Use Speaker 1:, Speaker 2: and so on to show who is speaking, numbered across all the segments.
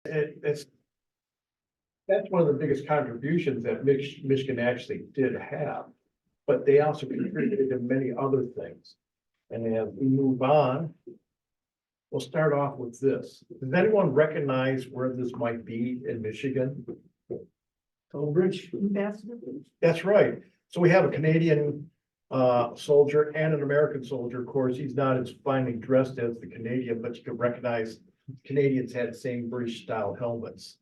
Speaker 1: It's that's one of the biggest contributions that Michigan actually did have. But they also contributed to many other things. And as we move on, we'll start off with this. Does anyone recognize where this might be in Michigan?
Speaker 2: Bridge.
Speaker 1: That's right. So we have a Canadian soldier and an American soldier. Of course, he's not as finely dressed as the Canadian, but you can recognize Canadians had the same British style helmets.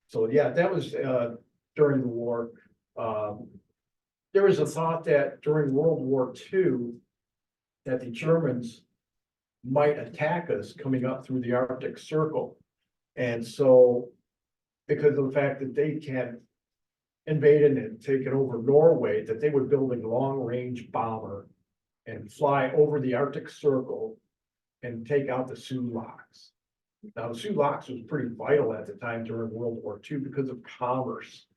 Speaker 1: So yeah, that was during the war. There was a thought that during World War II, that the Germans might attack us coming up through the Arctic Circle. And so, because of the fact that they had invaded and taken over Norway, that they were building a long-range bomber and fly over the Arctic Circle and take out the Sulaks. Now, the Sulaks was pretty vital at the time during World War II because of commerce.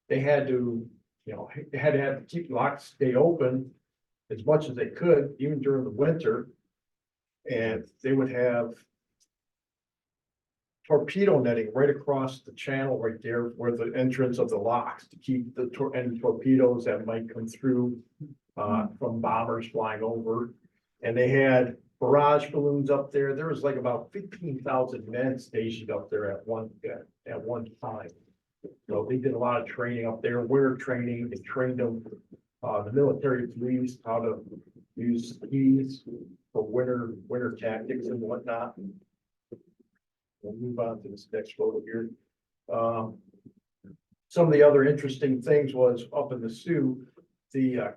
Speaker 1: They had to, they had to keep locks stay open as much as they could, even during the winter. And they would have torpedo netting right across the channel right there where the entrance of the locks to keep any torpedoes that might come through from bombers flying over. And they had barrage balloons up there. There was like about 15,000 men stationed up there at one time. So they did a lot of training up there, winter training. They trained them, the military police, how to use skis for winter tactics and whatnot. We'll move on to this next photo here. Some of the other interesting things was up in the Sioux, the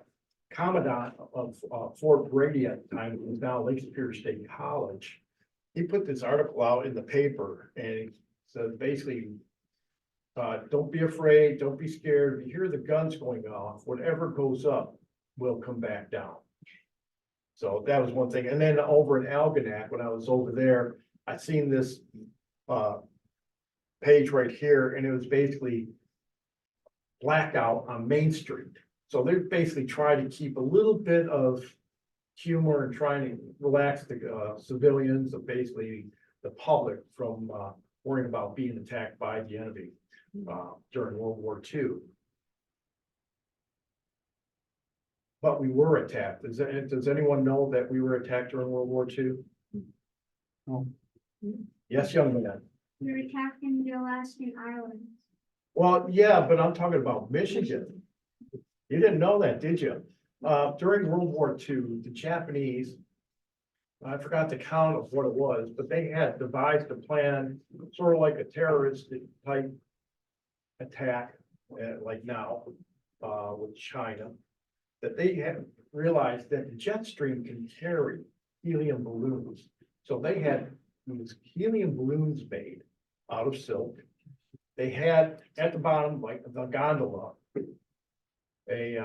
Speaker 1: commandant of Fort Brady at the time, was now Lake Superior State College. He put this article out in the paper and he said basically, don't be afraid, don't be scared. If you hear the guns going off, whatever goes up will come back down. So that was one thing. And then over in Algonac, when I was over there, I seen this page right here, and it was basically blackout on Main Street. So they basically try to keep a little bit of humor and trying to relax the civilians, or basically the public, from worrying about being attacked by the enemy during World War II. But we were attacked. Does anyone know that we were attacked during World War II? No. Yes, young man.
Speaker 3: We were attacked in the Alaskan Islands.
Speaker 1: Well, yeah, but I'm talking about Michigan. You didn't know that, did you? During World War II, the Japanese, I forgot the count of what it was, but they had devised a plan, sort of like a terrorist type attack, like now, with China, that they had realized that the jet stream can carry helium balloons. So they had these helium balloons made out of silk. They had at the bottom, like the gondola, a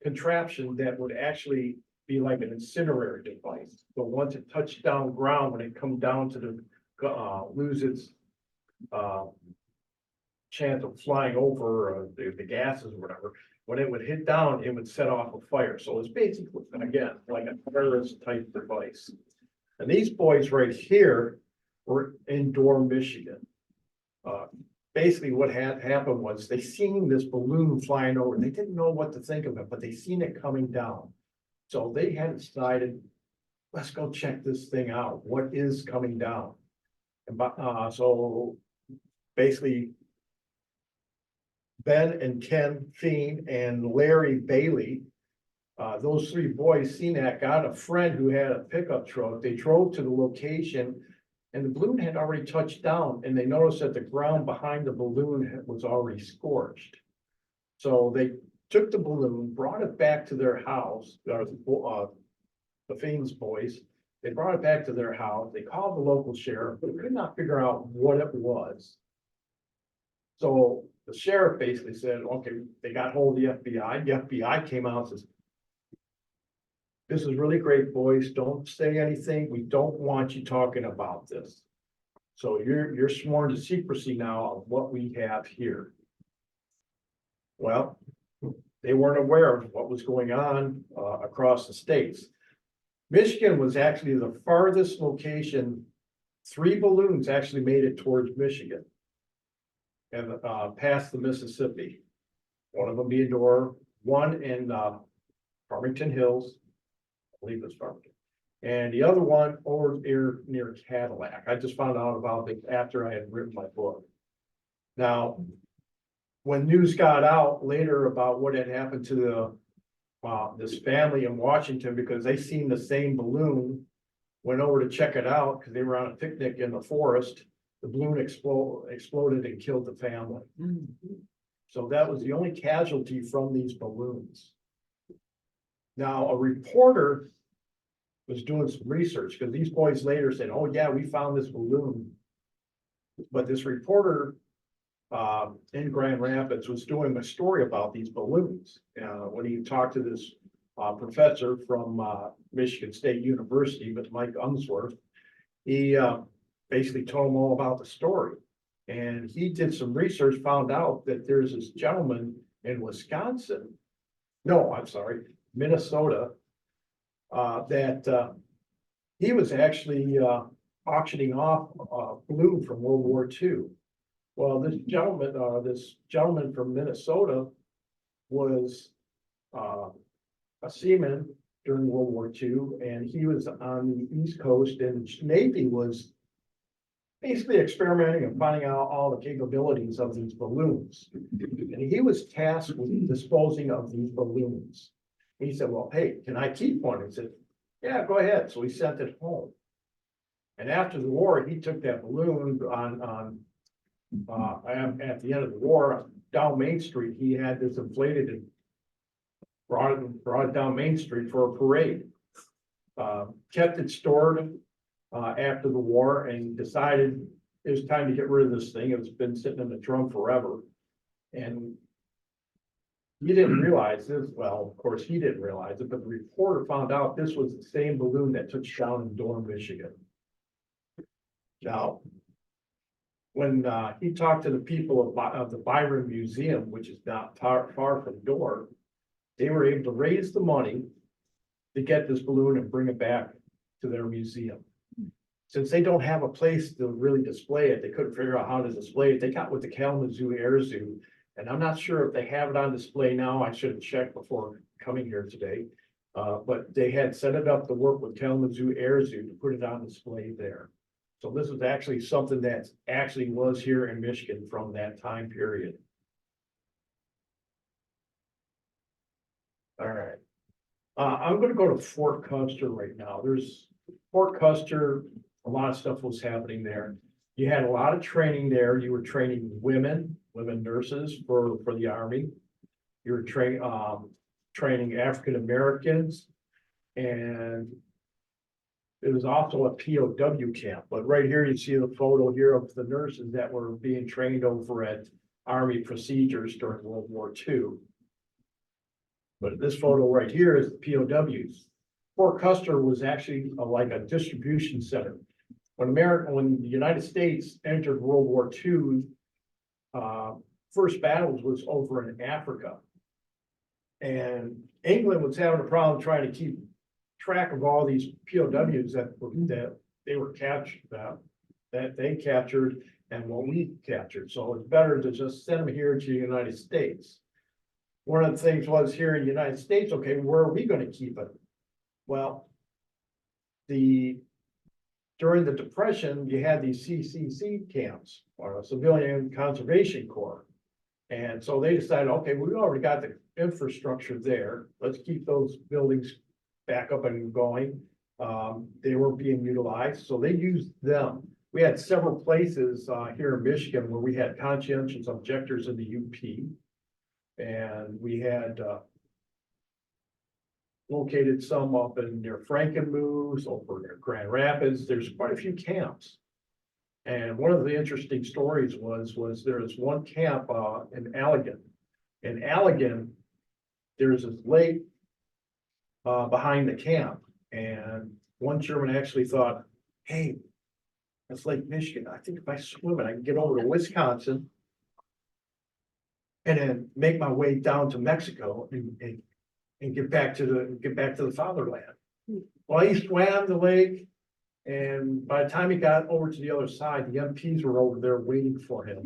Speaker 1: contraption that would actually be like an incinerator device. But once it touched down ground, when it comes down to the lose its chance of flying over the gases or whatever, when it would hit down, it would set off a fire. So it's basically, again, like a terrorist type device. And these boys right here were in Dorr, Michigan. Basically what had happened was they seen this balloon flying over. They didn't know what to think of it, but they seen it coming down. So they had decided, let's go check this thing out. What is coming down? And so basically, Ben and Ken Thien and Larry Bailey, those three boys seen that, got a friend who had a pickup truck. They drove to the location and the balloon had already touched down, and they noticed that the ground behind the balloon was already scorched. So they took the balloon, brought it back to their house, the Thien's boys. They brought it back to their house. They called the local sheriff, but could not figure out what it was. So the sheriff basically said, okay, they got hold of the FBI. The FBI came out and says, this is really great, boys. Don't say anything. We don't want you talking about this. So you're sworn to secrecy now of what we have here. Well, they weren't aware of what was going on across the states. Michigan was actually the farthest location 3 balloons actually made it towards Michigan. And, past the Mississippi. One of them being Door, one in, Farmington Hills. I believe it's Farmington. And the other one over near Cadillac. I just found out about it after I had written my book. Now, when news got out later about what had happened to this family in Washington, because they seen the same balloon, went over to check it out because they were on a picnic in the forest. The balloon exploded and killed the family. So that was the only casualty from these balloons. Now, a reporter was doing some research because these boys later said, oh yeah, we found this balloon. But this reporter in Grand Rapids was doing a story about these balloons. When he talked to this professor from Michigan State University, but Mike Unsworth, he basically told him all about the story. And he did some research, found out that there's this gentleman in Wisconsin. No, I'm sorry, Minnesota. That he was actually auctioning off a balloon from World War II. Well, this gentleman from Minnesota was a seaman during World War II, and he was on the East Coast, and Navy was basically experimenting and finding out all the capabilities of these balloons. And he was tasked with disposing of these balloons. He said, well, hey, can I keep one? He said, yeah, go ahead. So he sent it home. And after the war, he took that balloon at the end of the war, down Main Street, he had this inflated and brought it down Main Street for a parade. Kept it stored after the war and decided it was time to get rid of this thing. It's been sitting in the trunk forever. And he didn't realize this. Well, of course, he didn't realize it, but the reporter found out this was the same balloon that took down in Durham, Michigan. Now, when he talked to the people of the Byron Museum, which is not far from Door, they were able to raise the money to get this balloon and bring it back to their museum. Since they don't have a place to really display it, they couldn't figure out how to display it. They got with the Kalamazoo Air Zoo, and I'm not sure if they have it on display now. I should have checked before coming here today. But they had set it up to work with Kalamazoo Air Zoo to put it on display there. So this is actually something that actually was here in Michigan from that time period. All right. I'm gonna go to Fort Custer right now. There's Fort Custer, a lot of stuff was happening there. You had a lot of training there. You were training women nurses for the Army. You were training African Americans, and it was also a POW camp. But right here, you see the photo here of the nurses that were being trained over at Army procedures during World War II. But this photo right here is the POWs. Fort Custer was actually like a distribution center. When the United States entered World War II, first battles was over in Africa. And England was having a problem trying to keep track of all these POWs that they were captured, that they captured and what we captured. So it's better to just send them here to the United States. One of the things was here in the United States, okay, where are we going to keep it? Well, during the Depression, you had these CCC camps, or Civilian Conservation Corps. And so they decided, okay, we already got the infrastructure there. Let's keep those buildings back up and going. They were being utilized, so they used them. We had several places here in Michigan where we had conscientious objectors in the UP. And we had located some up in near Frankenmuth, over near Grand Rapids. There's quite a few camps. And one of the interesting stories was there was one camp in Allegan. In Allegan, there's this lake behind the camp. And one German actually thought, hey, that's Lake Michigan. I think if I swim it, I can get over to Wisconsin and then make my way down to Mexico and get back to the fatherland. Well, he swam the lake, And by the time he got over to the other side, the MPs were over there waiting for him.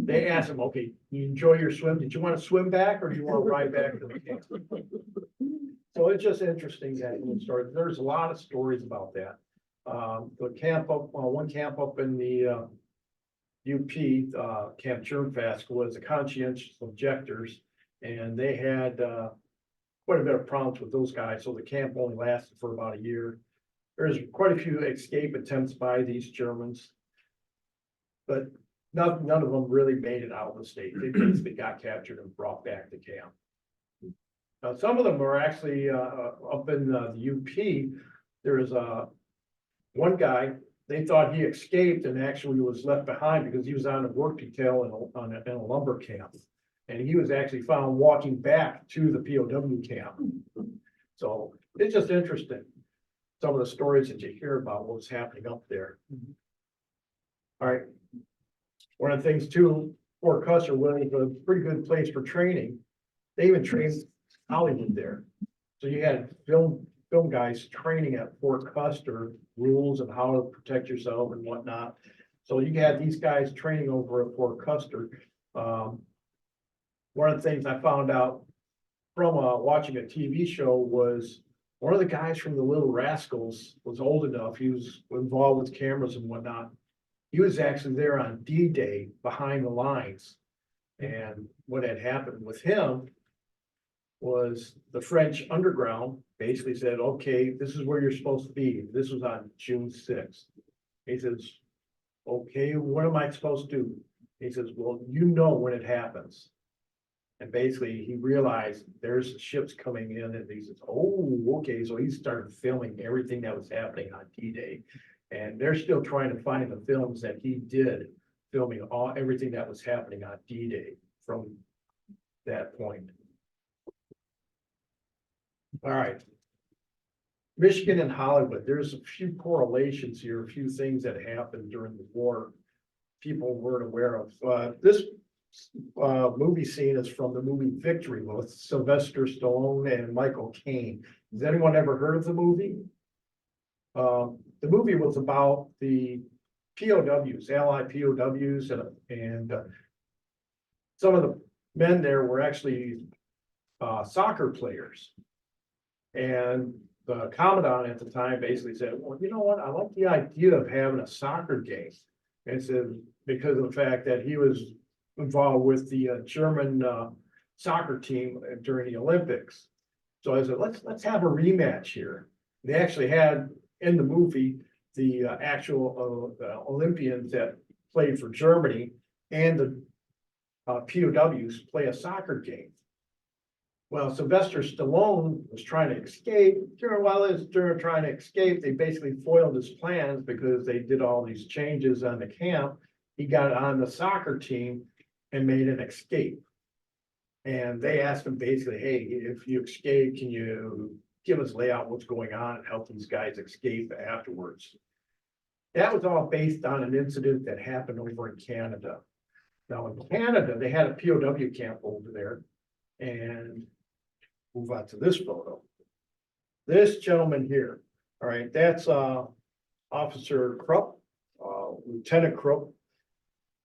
Speaker 1: They asked him, okay, you enjoy your swim? Did you want to swim back or do you want to ride back to the camp? So it's just interesting that little story. There's a lot of stories about that. The camp up, one camp up in the UP, Camp Chernfast was a conscientious objectors. And they had quite a bit of problems with those guys, so the camp only lasted for about a year. There's quite a few escape attempts by these Germans. But none of them really made it out of the state. They basically got captured and brought back to camp. Some of them were actually up in the UP. There's one guy, they thought he escaped and actually was left behind because he was on a work detail in a lumber camp. And he was actually found walking back to the POW camp. So it's just interesting. Some of the stories that you hear about what's happening up there. All right. One of the things too, Fort Custer was a pretty good place for training. They even trained Hollywood there. So you had film guys training at Fort Custer, rules of how to protect yourself and whatnot. So you had these guys training over at Fort Custer. One of the things I found out from watching a TV show was one of the guys from the Little Rascals was old enough. He was involved with cameras and whatnot. He was actually there on D-Day behind the lines. And what had happened with him was the French underground basically said, okay, this is where you're supposed to be. This was on June 6th. He says, okay, what am I supposed to do? He says, well, you know when it happens. And basically he realized there's ships coming in and he says, oh, okay. So he started filming everything that was happening on D-Day. And they're still trying to find the films that he did, filming everything that was happening on D-Day from that point. All right. Michigan and Hollywood, there's a few correlations here, a few things that happened during the war people weren't aware of. This movie scene is from the movie Victory with Sylvester Stallone and Michael Caine. Has anyone ever heard of the movie? The movie was about the POWs, Allied POWs, and some of the men there were actually soccer players. And the commandant at the time basically said, well, you know what? I like the idea of having a soccer game. And said, because of the fact that he was involved with the German soccer team during the Olympics. So I said, let's have a rematch here. They actually had in the movie the actual Olympians that played for Germany and the POWs play a soccer game. Well, Sylvester Stallone was trying to escape. While they were trying to escape, they basically foiled his plans because they did all these changes on the camp. He got on the soccer team and made an escape. And they asked him basically, hey, if you escape, can you give us layout what's going on and help these guys escape afterwards? That was all based on an incident that happened over in Canada. Now in Canada, they had a POW camp over there. And move on to this photo. This gentleman here, all right, that's Officer Krupp, Lieutenant Krupp.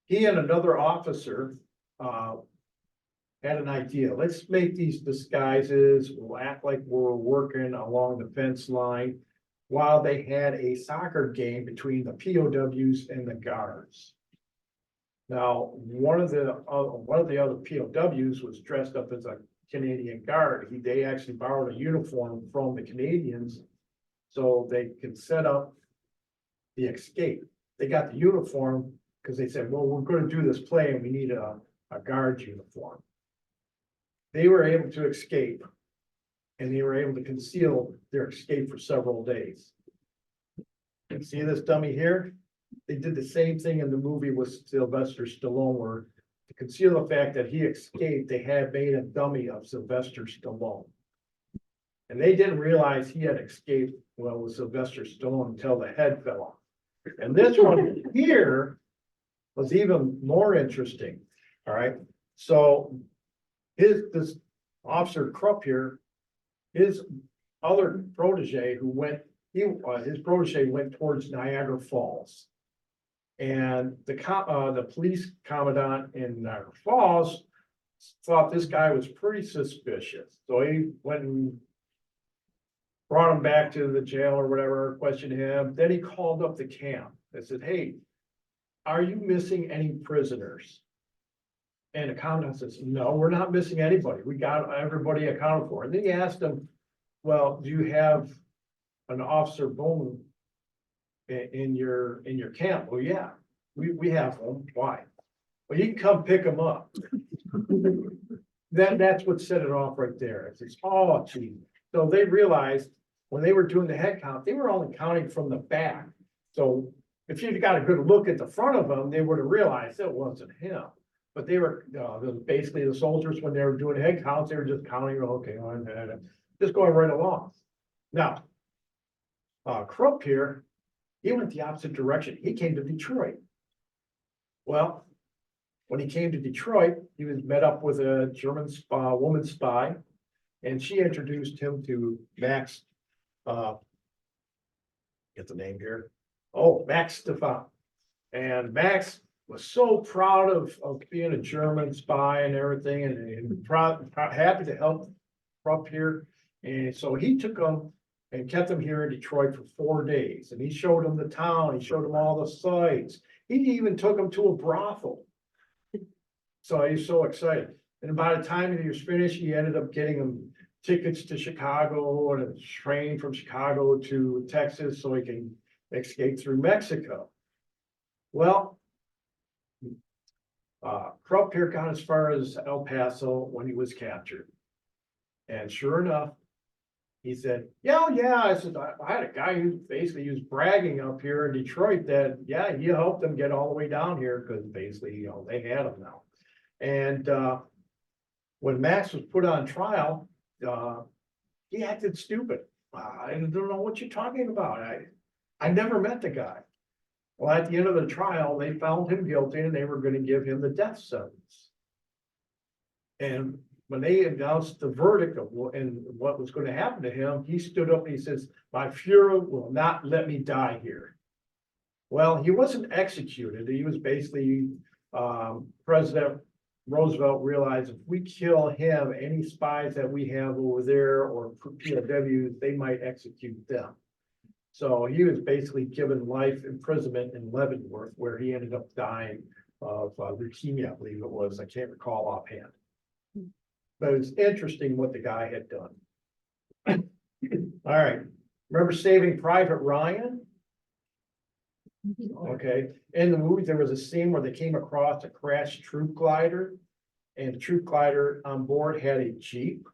Speaker 1: He and another officer had an idea. Let's make these disguises. We'll act like we're working along the fence line while they had a soccer game between the POWs and the guards. Now, one of the other POWs was dressed up as a Canadian guard. They actually borrowed a uniform from the Canadians so they could set up the escape. They got the uniform because they said, well, we're going to do this play and we need a guard uniform. They were able to escape and they were able to conceal their escape for several days. And see this dummy here? They did the same thing in the movie with Sylvester Stallone, where to conceal the fact that he escaped, they had made a dummy of Sylvester Stallone. And they didn't realize he had escaped with Sylvester Stallone until the head fell off. And this one here was even more interesting. All right. So this Officer Krupp here, his other protege who went his protege went towards Niagara Falls. And the police commandant in Niagara Falls thought this guy was pretty suspicious, so he went and brought him back to the jail or whatever, questioned him, then he called up the camp and said, hey, are you missing any prisoners? And the commandant says, no, we're not missing anybody, we got everybody accounted for, and then he asked him, well, do you have an Officer Bowman in your camp? Well, yeah, we have one. Why? Well, you can come pick them up. That's what set it off right there. It's all cheap. So they realized when they were doing the head count, they were only counting from the back. So if you'd got a good look at the front of them, they would have realized it wasn't him. But they were, basically the soldiers, when they were doing head counts, they were just counting, okay, just going right along. Now, Krupp here, he went the opposite direction. He came to Detroit. Well, when he came to Detroit, he was met up with a German woman spy, and she introduced him to Max. Get the name here. Oh, Max Stefan. And Max was so proud of being a German spy and everything, and happy to help Krupp here. And so he took him and kept him here in Detroit for 4 days. And he showed him the town, he showed him all the sights. He even took him to a brothel. So he's so excited. And by the time he was finished, he ended up getting him tickets to Chicago and a train from Chicago to Texas so he can escape through Mexico. Well, Krupp here got as far as El Paso when he was captured. And sure enough, he said, yeah, I said, I had a guy who basically was bragging up here in Detroit that, yeah, he helped them get all the way down here because basically, they had him now. And when Max was put on trial, he acted stupid. I don't know what you're talking about. I never met the guy. Well, at the end of the trial, they found him guilty and they were going to give him the death sentence. And when they announced the verdict of what was going to happen to him, he stood up and he says, my Fuhrer will not let me die here. Well, he wasn't executed. He was basically, President Roosevelt realized if we kill him, any spies that we have over there or POWs, they might execute them. So he was basically given life imprisonment in Leavenworth, where he ended up dying of leukemia, I believe it was. I can't recall offhand. But it's interesting what the guy had done. All right. Remember Saving Private Ryan? Okay. In the movie, there was a scene where they came across a crashed troop glider, and the troop glider on board had a Jeep,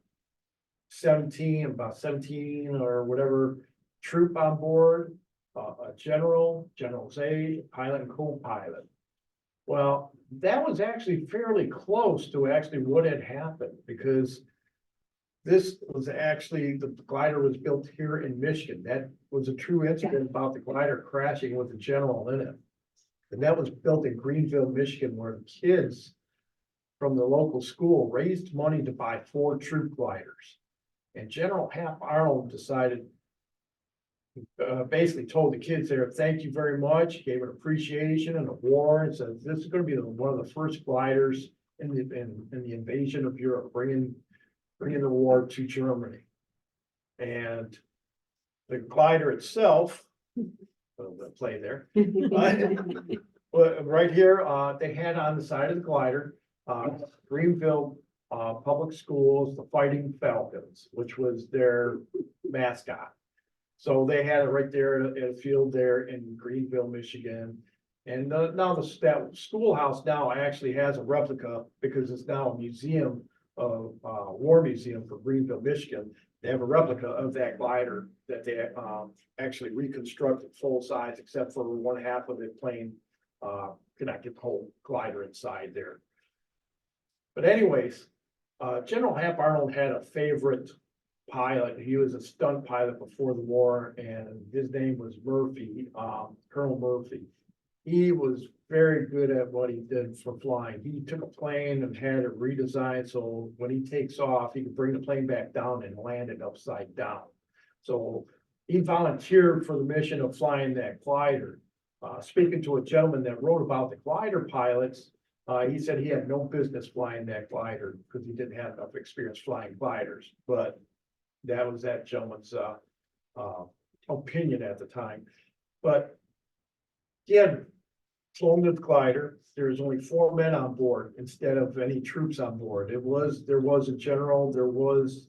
Speaker 1: about 17 or whatever troop on board, a general's aide, pilot and co-pilot. Well, that was actually fairly close to actually what had happened, because this was actually, the glider was built here in Michigan. That was a true incident about the glider crashing with the general in it. And that was built in Greenville, Michigan, where the kids from the local school raised money to buy 4 troop gliders. And General Hap Arnold decided, basically told the kids there, thank you very much, gave an appreciation and award, and said, this is going to be one of the first gliders in the invasion of Europe, bringing the war to Germany. And the glider itself, the play there, right here, they had on the side of the glider, Greenville Public Schools, the Fighting Falcons, which was their mascot. So they had it right there at a field there in Greenville, Michigan. And now that schoolhouse now actually has a replica, because it's now a museum of war museum for Greenville, Michigan. They have a replica of that glider that they actually reconstructed full size, except for one half of it plain connected whole glider inside there. But anyways, General Hap Arnold had a favorite pilot. He was a stunt pilot before the war, and his name was Murphy, Colonel Murphy. He was very good at what he did for flying. He took a plane and had it redesigned so when he takes off, he can bring the plane back down and land it upside down. So he volunteered for the mission of flying that glider. Speaking to a gentleman that wrote about the glider pilots, he said he had no business flying that glider because he didn't have enough experience flying gliders, but that was that gentleman's, opinion at the time. But he had flown the glider. There was only 4 men on board instead of any troops on board. There was a general, there was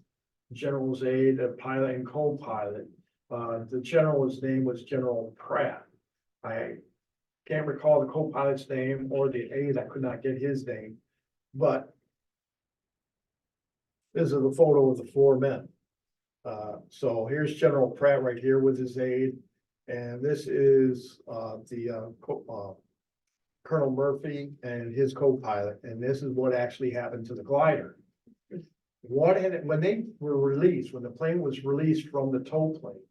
Speaker 1: general's aide, a pilot and co-pilot. The general's name was General Pratt. I can't recall the co-pilot's name or the aide. I could not get his name, but this is a photo of the 4 men. So here's General Pratt right here with his aide, and this is Colonel Murphy and his co-pilot, and this is what actually happened to the glider. When they were released, when the plane was released from the tow plane,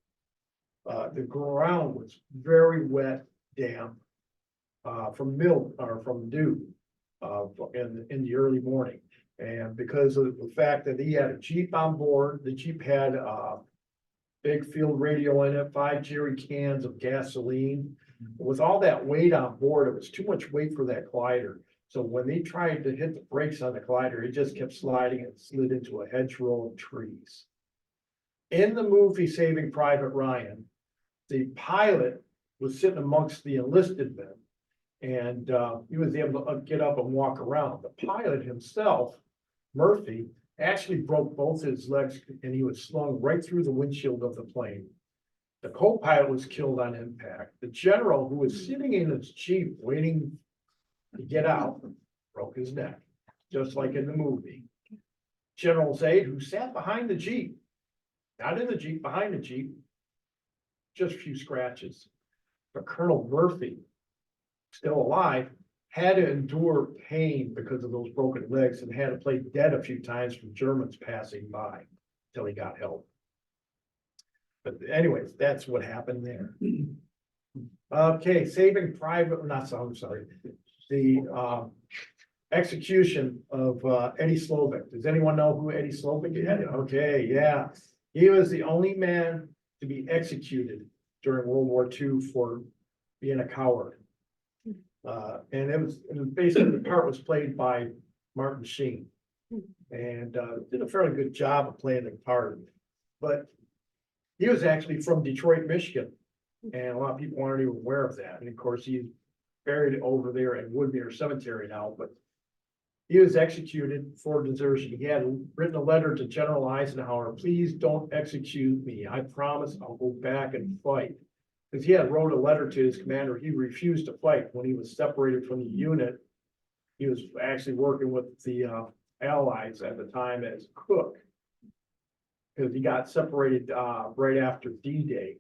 Speaker 1: the ground was very wet, damp, from dew, in the early morning. And because of the fact that he had a Jeep on board, the Jeep had a big field radio in it, 5 jerry cans of gasoline. With all that weight on board, it was too much weight for that glider. So when they tried to hit the brakes on the glider, it just kept sliding and slid into a hedgerow of trees. In the movie Saving Private Ryan, the pilot was sitting amongst the enlisted men, and he was able to get up and walk around. The pilot himself, Murphy, actually broke both his legs, and he was slung right through the windshield of the plane. The co-pilot was killed on impact. The general, who was sitting in his Jeep waiting to get out, broke his neck, just like in the movie. General's aide, who sat behind the Jeep, not in the Jeep, behind the Jeep, just a few scratches. But Colonel Murphy, still alive, had to endure pain because of those broken legs and had to play dead a few times from Germans passing by till he got help. But anyways, that's what happened there. Okay, Saving Private, I'm sorry, the execution of Eddie Slovik. Does anyone know who Eddie Slovik is? Okay, yeah. He was the only man to be executed during World War II for being a coward. And it was basically, the part was played by Martin Sheen, and did a fairly good job of playing the part. But he was actually from Detroit, Michigan, and a lot of people aren't even aware of that. And of course, he's buried over there at Woodmere Cemetery now, but he was executed for desertion. He had written a letter to General Eisenhower, "Please don't execute me. I promise I'll go back and fight." Because he had wrote a letter to his commander. He refused to fight when he was separated from the unit. He was actually working with the Allies at the time as cook, because he got separated right after D-Day.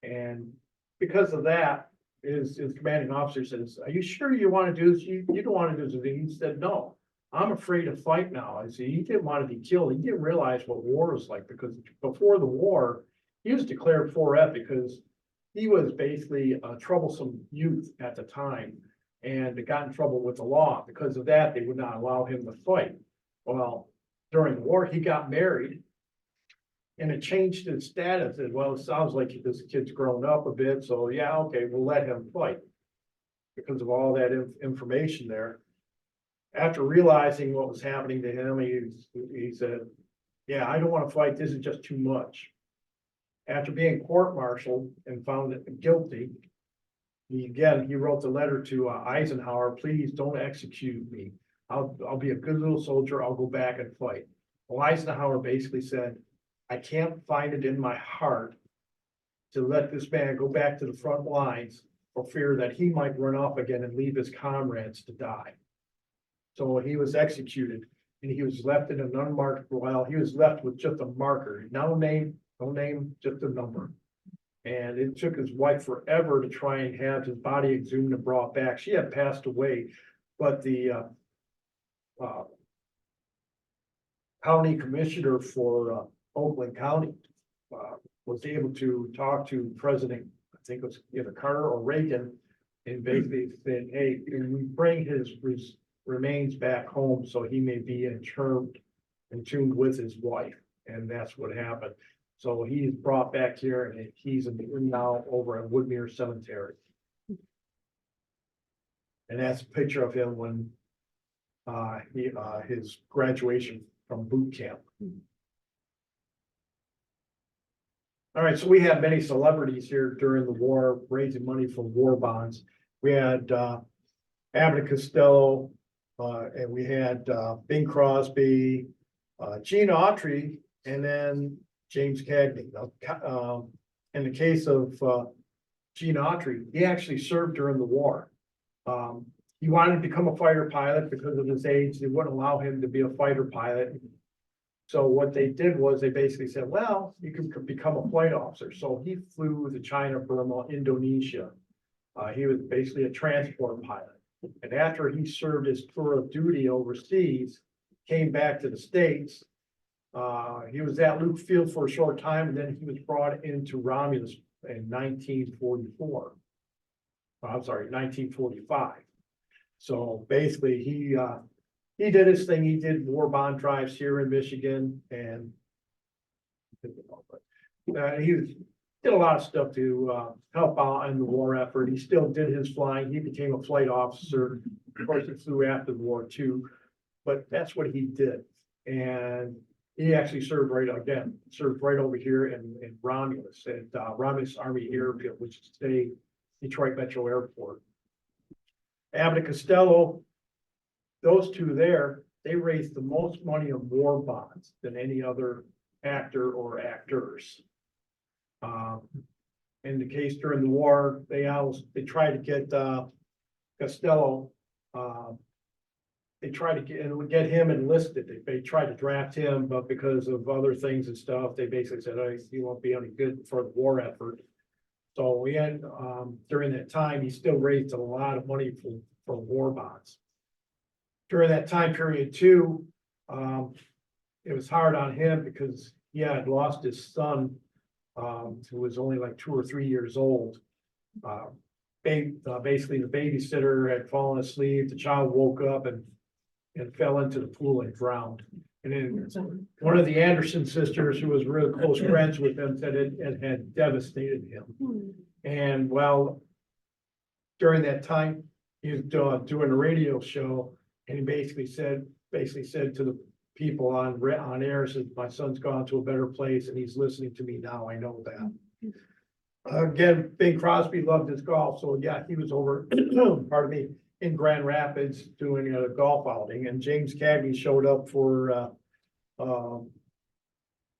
Speaker 1: And because of that, his commanding officer says, "Are you sure you want to do this? You don't want to do this." He said, "No, I'm afraid to fight now." I see, he didn't want to be killed. He didn't realize what war was like, because before the war, he was declared 4F because he was basically a troublesome youth at the time and got in trouble with the law. Because of that, they would not allow him to fight. Well, during the war, he got married, and it changed his status. And well, it sounds like this kid's grown up a bit, so yeah, okay, we'll let him fight. Because of all that information there. After realizing what was happening to him, he said, "Yeah, I don't want to fight. This is just too much." After being court-martialed and found guilty, he wrote the letter to Eisenhower, "Please don't execute me. I'll be a good little soldier. I'll go back and fight." Well, Eisenhower basically said, "I can't find it in my heart to let this man go back to the front lines for fear that he might run off again and leave his comrades to die." So he was executed, and he was left in an unmarked, well, he was left with just a marker, no name, just a number. And it took his wife forever to try and have his body exhumed and brought back. She had passed away, but the county commissioner for Oakland County was able to talk to President, I think it was either Carter or Reagan, and basically said, "Hey, can we bring his remains back home so he may be entombed with his wife?" And that's what happened. So he's brought back here and he's now over at Woodmere Cemetery. And that's a picture of him when his graduation from boot camp. All right, so we had many celebrities here during the war raising money for war bonds. We had Abbott and Costello, and we had Bing Crosby, Gene Autry, and then James Cagney. In the case of Gene Autry, he actually served during the war. He wanted to become a fighter pilot because of his age. They wouldn't allow him to be a fighter pilot. So what they did was they basically said, well, you can become a flight officer. So he flew to China, Burma, Indonesia. He was basically a transport pilot. And after he served his tour of duty overseas, came back to the States. He was at Luke Field for a short time, and then he was brought into Romulus in 1944. I'm sorry, 1945. So basically, he did his thing. He did war bond drives here in Michigan, and he did a lot of stuff to help out in the war effort. He still did his flying. He became a flight officer. Of course, he flew after the war too, but that's what he did. And he actually served right over here in Romulus at Romulus Army Airfield, which is today Detroit Metro Airport. Abbott and Costello, those two there, they raised the most money on war bonds than any other actor or actors. In the case during the war, they tried to get Costello. They tried to get him enlisted. They tried to draft him, but because of other things and stuff, they basically said, "Oh, he won't be any good for the war effort." So we had during that time, he still raised a lot of money for war bonds. During that time period too, it was hard on him because he had lost his son, who was only like 2 or 3 years old. Basically, the babysitter had fallen asleep. The child woke up and fell into the pool and drowned. And then one of the Anderson sisters, who was really close friends with him, said it had devastated him. And well, during that time, he was doing a radio show, and he basically said to the people on air, said, "My son's gone to a better place, and he's listening to me now. I know that." Again, Bing Crosby loved his golf, so yeah, he was over, pardon me, in Grand Rapids doing a golf outing, and James Cagney showed up for a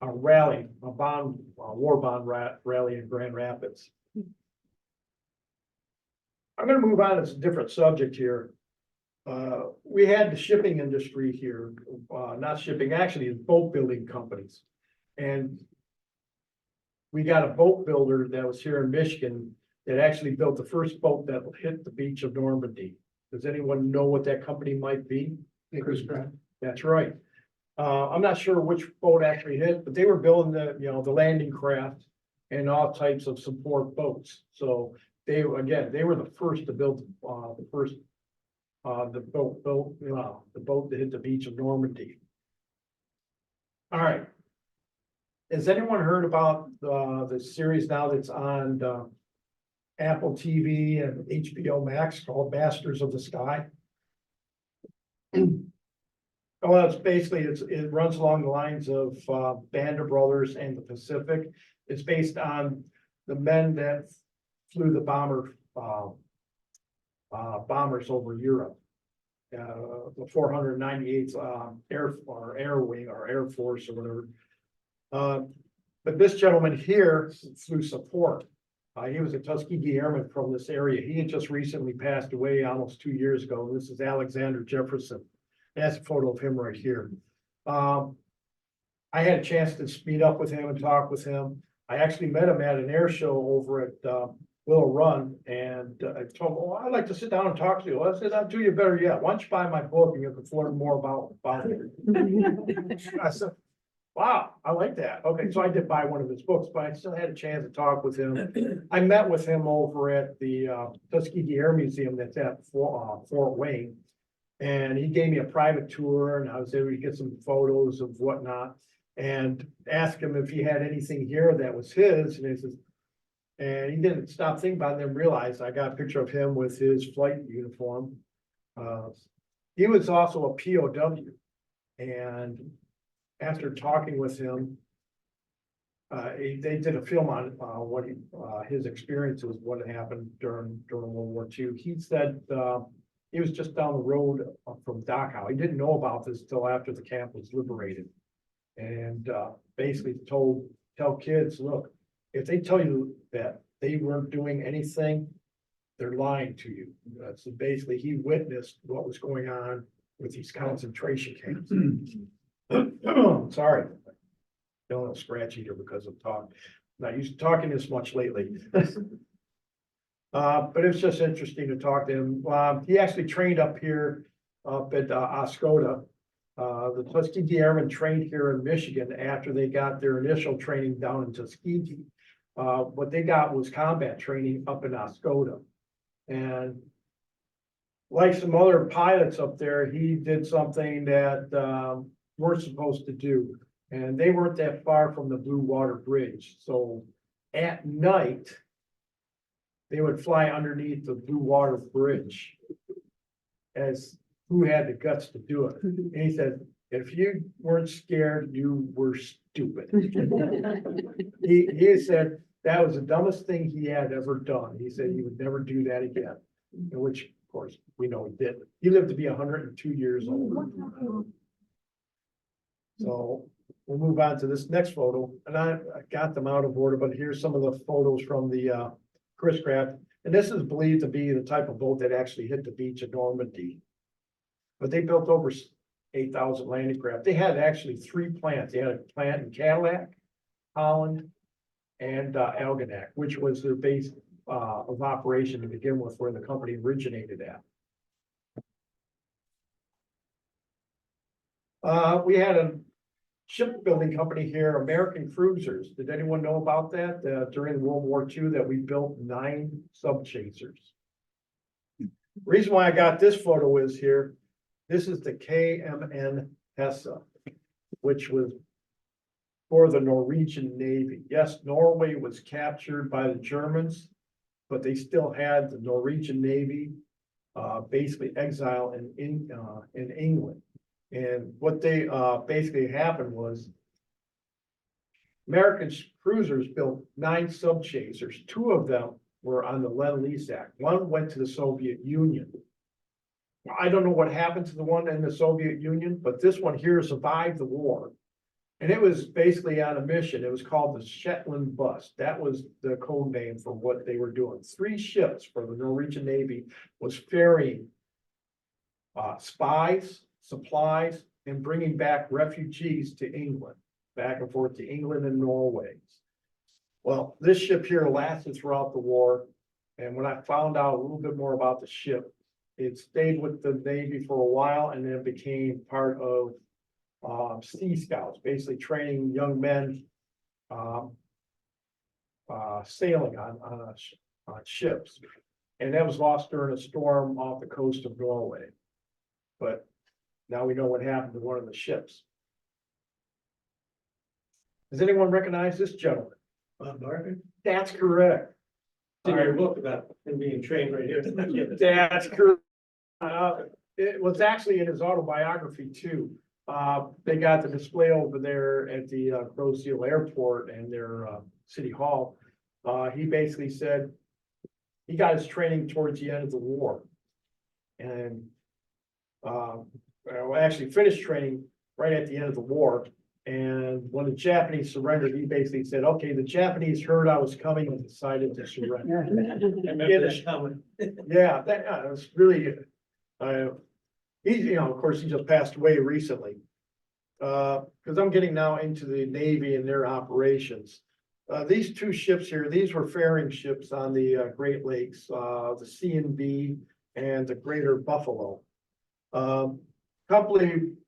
Speaker 1: rally, a war bond rally in Grand Rapids. I'm gonna move on to a different subject here. We had the shipping industry here, not shipping, actually, boat building companies. And we got a boat builder that was here in Michigan that actually built the first boat that hit the beach of Normandy. Does anyone know what that company might be?
Speaker 2: Chris Pratt.
Speaker 1: That's right. I'm not sure which boat actually hit, but they were building the landing craft and all types of support boats. So they were the first to build the boat that hit the beach of Normandy. All right. Has anyone heard about the series now that's on Apple TV and HBO Max called Masters of the Sky? Well, it's basically, it runs along the lines of Band of Brothers and the Pacific. It's based on the men that flew the bombers over Europe. The 498th Air Wing or Air Force or whatever. But this gentleman here flew support. He was a Tuskegee Airman from this area. He had just recently passed away almost 2 years ago. This is Alexander Jefferson. That's a photo of him right here. I had a chance to meet up with him and talk with him. I actually met him at an air show over at Willow Run, and I told him, "Oh, I'd like to sit down and talk to you." I said, "I'll do you better yet. Why don't you buy my book and you can learn more about it." I said, "Wow, I like that." Okay, so I did buy one of his books, but I still had a chance to talk with him. I met with him over at the Tuskegee Air Museum that's at Fort Wayne. And he gave me a private tour, and I was able to get some photos of whatnot. and asked him if he had anything here that was his, and he says, and he didn't stop thinking about it and then realized, I got a picture of him with his flight uniform. He was also a POW, and after talking with him, they did a film on, what he, his experiences, what had happened during World War II. He said, he was just down the road from Dachau. He didn't know about this till after the camp was liberated. And, basically tell kids, look, if they tell you that they weren't doing anything, they're lying to you. So basically, he witnessed what was going on with these concentration camps. Sorry. Feeling a scratch eater because of talk. Not used to talking this much lately. But it's just interesting to talk to him. He actually trained up here up at Oscoda. The Tuskegee Airmen trained here in Michigan after they got their initial training down in Tuskegee. What they got was combat training up in Oscoda. And like some other pilots up there, he did something that we're supposed to do. And they weren't that far from the Blue Water Bridge. So at night, they would fly underneath the Blue Water Bridge as who had the guts to do it. And he said, if you weren't scared, you were stupid. He said that was the dumbest thing he had ever done. He said he would never do that again, which of course we know he did. He lived to be 102 years old. So we'll move on to this next photo, and I got them out of order, but here's some of the photos from the Chris Craft. And this is believed to be the type of boat that actually hit the beach of Normandy. But they built over 8,000 landing craft. They had actually 3 plants. They had a plant in Cadillac, Holland, and Algonac, which was their base of operation to begin with, where the company originated at. We had a shipbuilding company here, American Cruisers. Did anyone know about that? During World War II, that we built 9 sub chasers. Reason why I got this photo is here. This is the KMN Hesse, which was for the Norwegian Navy. Yes, Norway was captured by the Germans, but they still had the Norwegian Navy basically exiled in England. And what they basically happened was American Cruisers built 9 sub chasers. 2 of them were on the Lend-Lease Act. 1 went to the Soviet Union. I don't know what happened to the one in the Soviet Union, but this one here survived the war. And it was basically on a mission. It was called the Shetland Bust. That was the code name for what they were doing. 3 ships for the Norwegian Navy was ferrying spies, supplies, and bringing back refugees to England, back and forth to England and Norway. Well, this ship here lasted throughout the war. And when I found out a little bit more about the ship, it stayed with the Navy for a while and then became part of Sea Scouts, basically training young men sailing on ships. And that was lost during a storm off the coast of Norway. But now we know what happened to one of the ships. Does anyone recognize this gentleman?
Speaker 2: Barker?
Speaker 1: That's correct.
Speaker 2: In your book about him being trained right here.
Speaker 1: That's correct. It was actually in his autobiography too. They got the display over there at the Crow Seal Airport and their city hall. He basically said he got his training towards the end of the war. And actually finished training right at the end of the war. And when the Japanese surrendered, he basically said, okay, the Japanese heard I was coming and decided to surrender. Yeah, that was really, he, of course, he just passed away recently. Because I'm getting now into the Navy and their operations. These 2 ships here, these were ferrying ships on the Great Lakes, the C&B and the Greater Buffalo.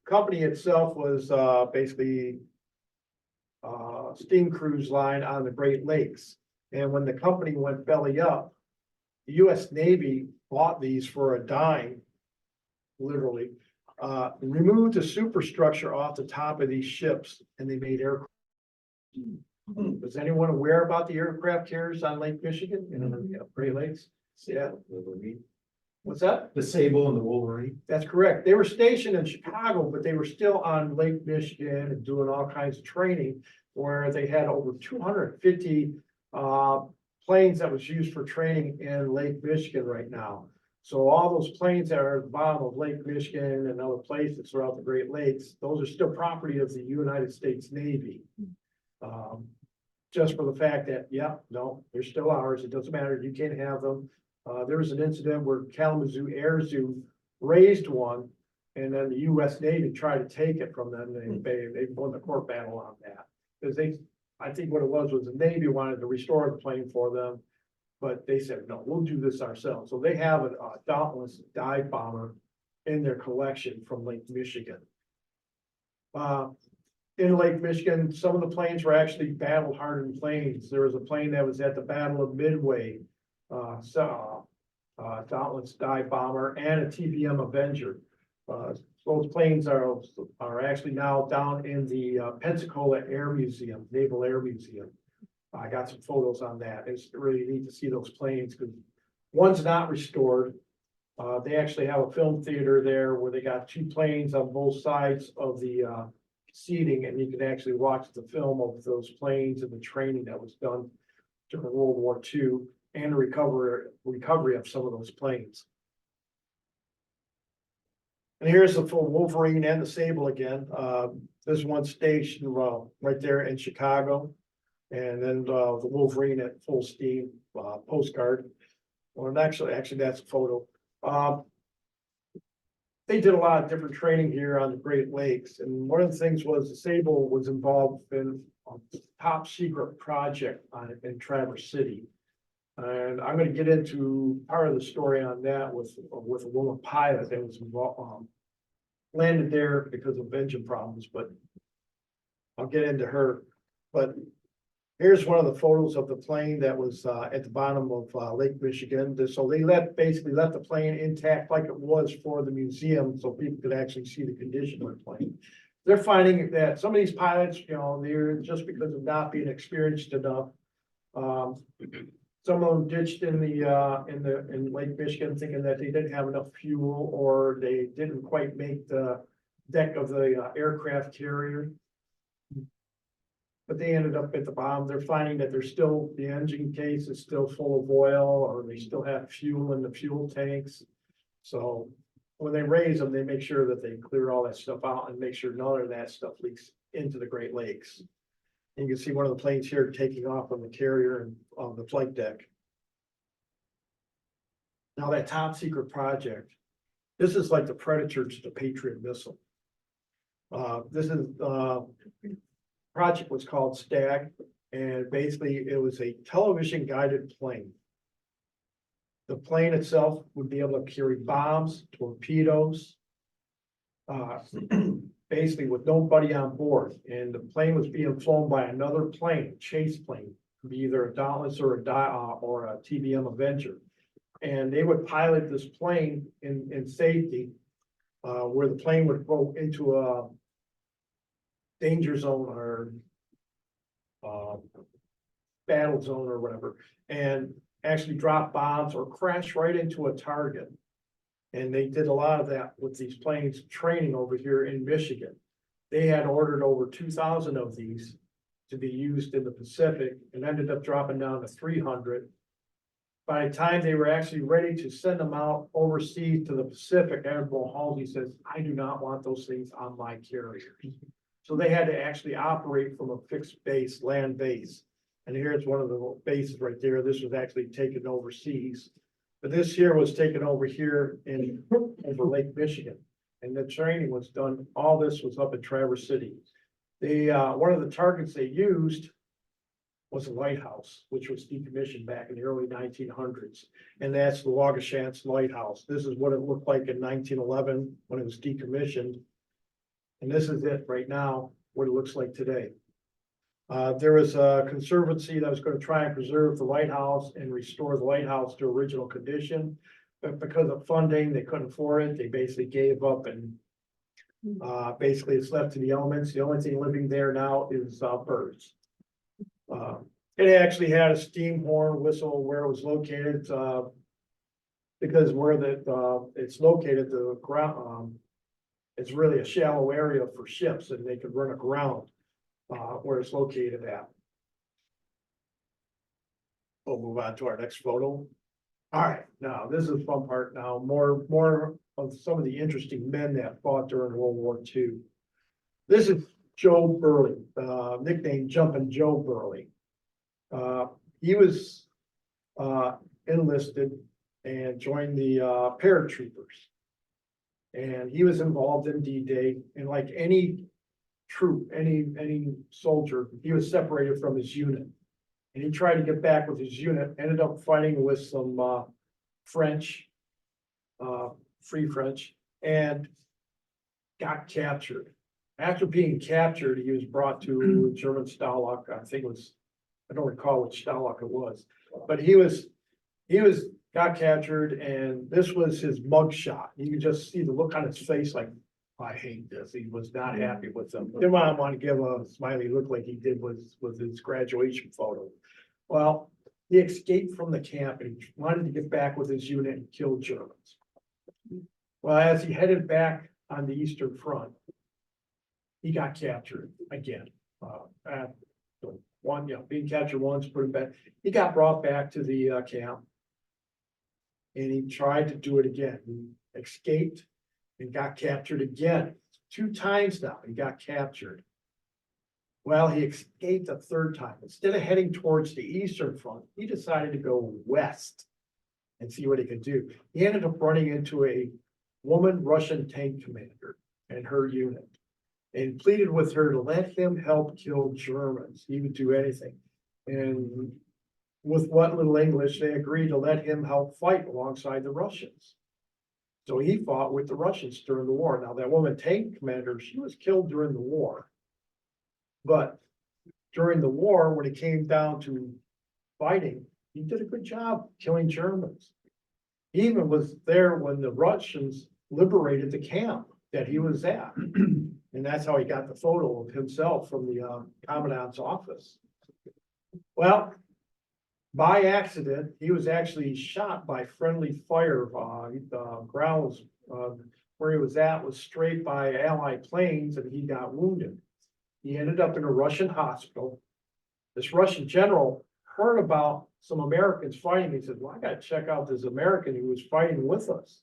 Speaker 1: Company itself was basically steam cruise line on the Great Lakes. And when the company went belly up, the US Navy bought these for a dime, literally, removed the superstructure off the top of these ships and they made aircraft. Was anyone aware about the aircraft carriers on Lake Michigan and the Great Lakes? Yeah. What's that?
Speaker 4: The Sable and the Wolverine.
Speaker 1: That's correct. They were stationed in Chicago, but they were still on Lake Michigan and doing all kinds of training where they had over 250 planes that was used for training in Lake Michigan right now. So all those planes that are at the bottom of Lake Michigan and other places throughout the Great Lakes, those are still property of the United States Navy. Just for the fact that, yeah, no, they're still ours. It doesn't matter. You can't have them. There was an incident where Kalamazoo Air Zoo raised one, and then the US Navy tried to take it from them. They won the court battle on that. Because I think what it was the Navy wanted to restore the plane for them, but they said, no, we'll do this ourselves. So they have a Dauntless dive bomber in their collection from Lake Michigan. In Lake Michigan, some of the planes were actually battle hardened planes. There was a plane that was at the Battle of Midway. Dauntless dive bomber and a TBM Avenger. Those planes are actually now down in the Pensacola Air Museum, Naval Air Museum. I got some photos on that. It's really neat to see those planes because one's not restored. They actually have a film theater there where they got two planes on both sides of the seating, and you can actually watch the film of those planes and the training that was done during World War II. And the recovery of some of those planes. And here's the full Wolverine and the Sable again. This one stationed right there in Chicago. And then the Wolverine at full steam postcard. Well, actually that's a photo. They did a lot of different training here on the Great Lakes. And one of the things was the Sable was involved in a top secret project in Traverse City. And I'm gonna get into part of the story on that with a woman pilot that was landed there because of engine problems, but I'll get into her. But here's one of the photos of the plane that was at the bottom of Lake Michigan. So they basically left the plane intact like it was for the museum, so people could actually see the condition of the plane. They're finding that some of these pilots, they're just because of not being experienced enough. Some of them ditched in Lake Michigan thinking that they didn't have enough fuel or they didn't quite make the deck of the aircraft carrier. But they ended up at the bottom. They're finding that the engine case is still full of oil or they still have fuel in the fuel tanks. So when they raise them, they make sure that they clear all that stuff out and make sure none of that stuff leaks into the Great Lakes. You can see one of the planes here taking off on the carrier and on the flight deck. Now that top secret project, this is like the Predator to the Patriot missile. This is project was called STAG, and basically it was a television guided plane. The plane itself would be able to carry bombs, torpedoes, basically with nobody on board, and the plane was being flown by another plane, chase plane, could be either a Dauntless or a TBM Avenger, and they would pilot this plane in safety, where the plane would go into a danger zone or battle zone or whatever, and actually drop bombs or crash right into a target. And they did a lot of that with these planes training over here in Michigan. They had ordered over 2,000 of these to be used in the Pacific and ended up dropping down to 300. By the time they were actually ready to send them out overseas to the Pacific, Admiral Halsey says, I do not want those things on my carriers. So they had to actually operate from a fixed base, land base. And here's one of the bases right there. This was actually taken overseas. But this here was taken over here over Lake Michigan. And the training was done, all this was up at Traverse City. One of the targets they used was a lighthouse, which was decommissioned back in the early 1900s. And that's the Waugoshance Lighthouse. This is what it looked like in 1911 when it was decommissioned. And this is it right now, what it looks like today. There was a conservancy that was going to try and preserve the lighthouse and restore the lighthouse to original condition. But because of funding, they couldn't afford it. They basically gave up and Basically it's left to the elements. The only thing living there now is, birds. It actually had a steam horn whistle where it was located, because where it's located, the ground, it's really a shallow area for ships and they could run aground, where it's located at. We'll move on to our next photo. All right, now this is the fun part now, more of some of the interesting men that fought during World War II. This is Joe Burley, nicknamed Jumpin' Joe Burley. He was enlisted and joined the paratroopers. And he was involved in D-Day, and like any troop, any soldier, he was separated from his unit. And he tried to get back with his unit, ended up fighting with some French, Free French, and got captured. After being captured, he was brought to German Stalag. I think it was, I don't recall which Stalag it was, but he got captured, and this was his mugshot. You could just see the look on his face, like, I hate this. He was not happy with them. Didn't want to give a smiley look like he did with his graduation photo. Well, he escaped from the camp and he wanted to get back with his unit and kill Germans. Well, as he headed back on the Eastern Front, he got captured again. Being captured once, put him back. He got brought back to the camp. And he tried to do it again. He escaped and got captured again. 2 times now he got captured. Well, he escaped a 3rd time. Instead of heading towards the Eastern Front, he decided to go west and see what he could do. He ended up running into a woman Russian tank commander and her unit, and pleaded with her to let him help kill Germans. He would do anything. And with what little English, they agreed to let him help fight alongside the Russians. So he fought with the Russians during the war. Now, that woman tank commander, she was killed during the war. But during the war, when it came down to fighting, he did a good job killing Germans. He even was there when the Russians liberated the camp that he was at. And that's how he got the photo of himself from the commandant's office. Well, by accident, he was actually shot by friendly fire. The ground where he was at was straight by Allied planes, and he got wounded. He ended up in a Russian hospital. This Russian general heard about some Americans fighting. He said, well, I got to check out this American who was fighting with us.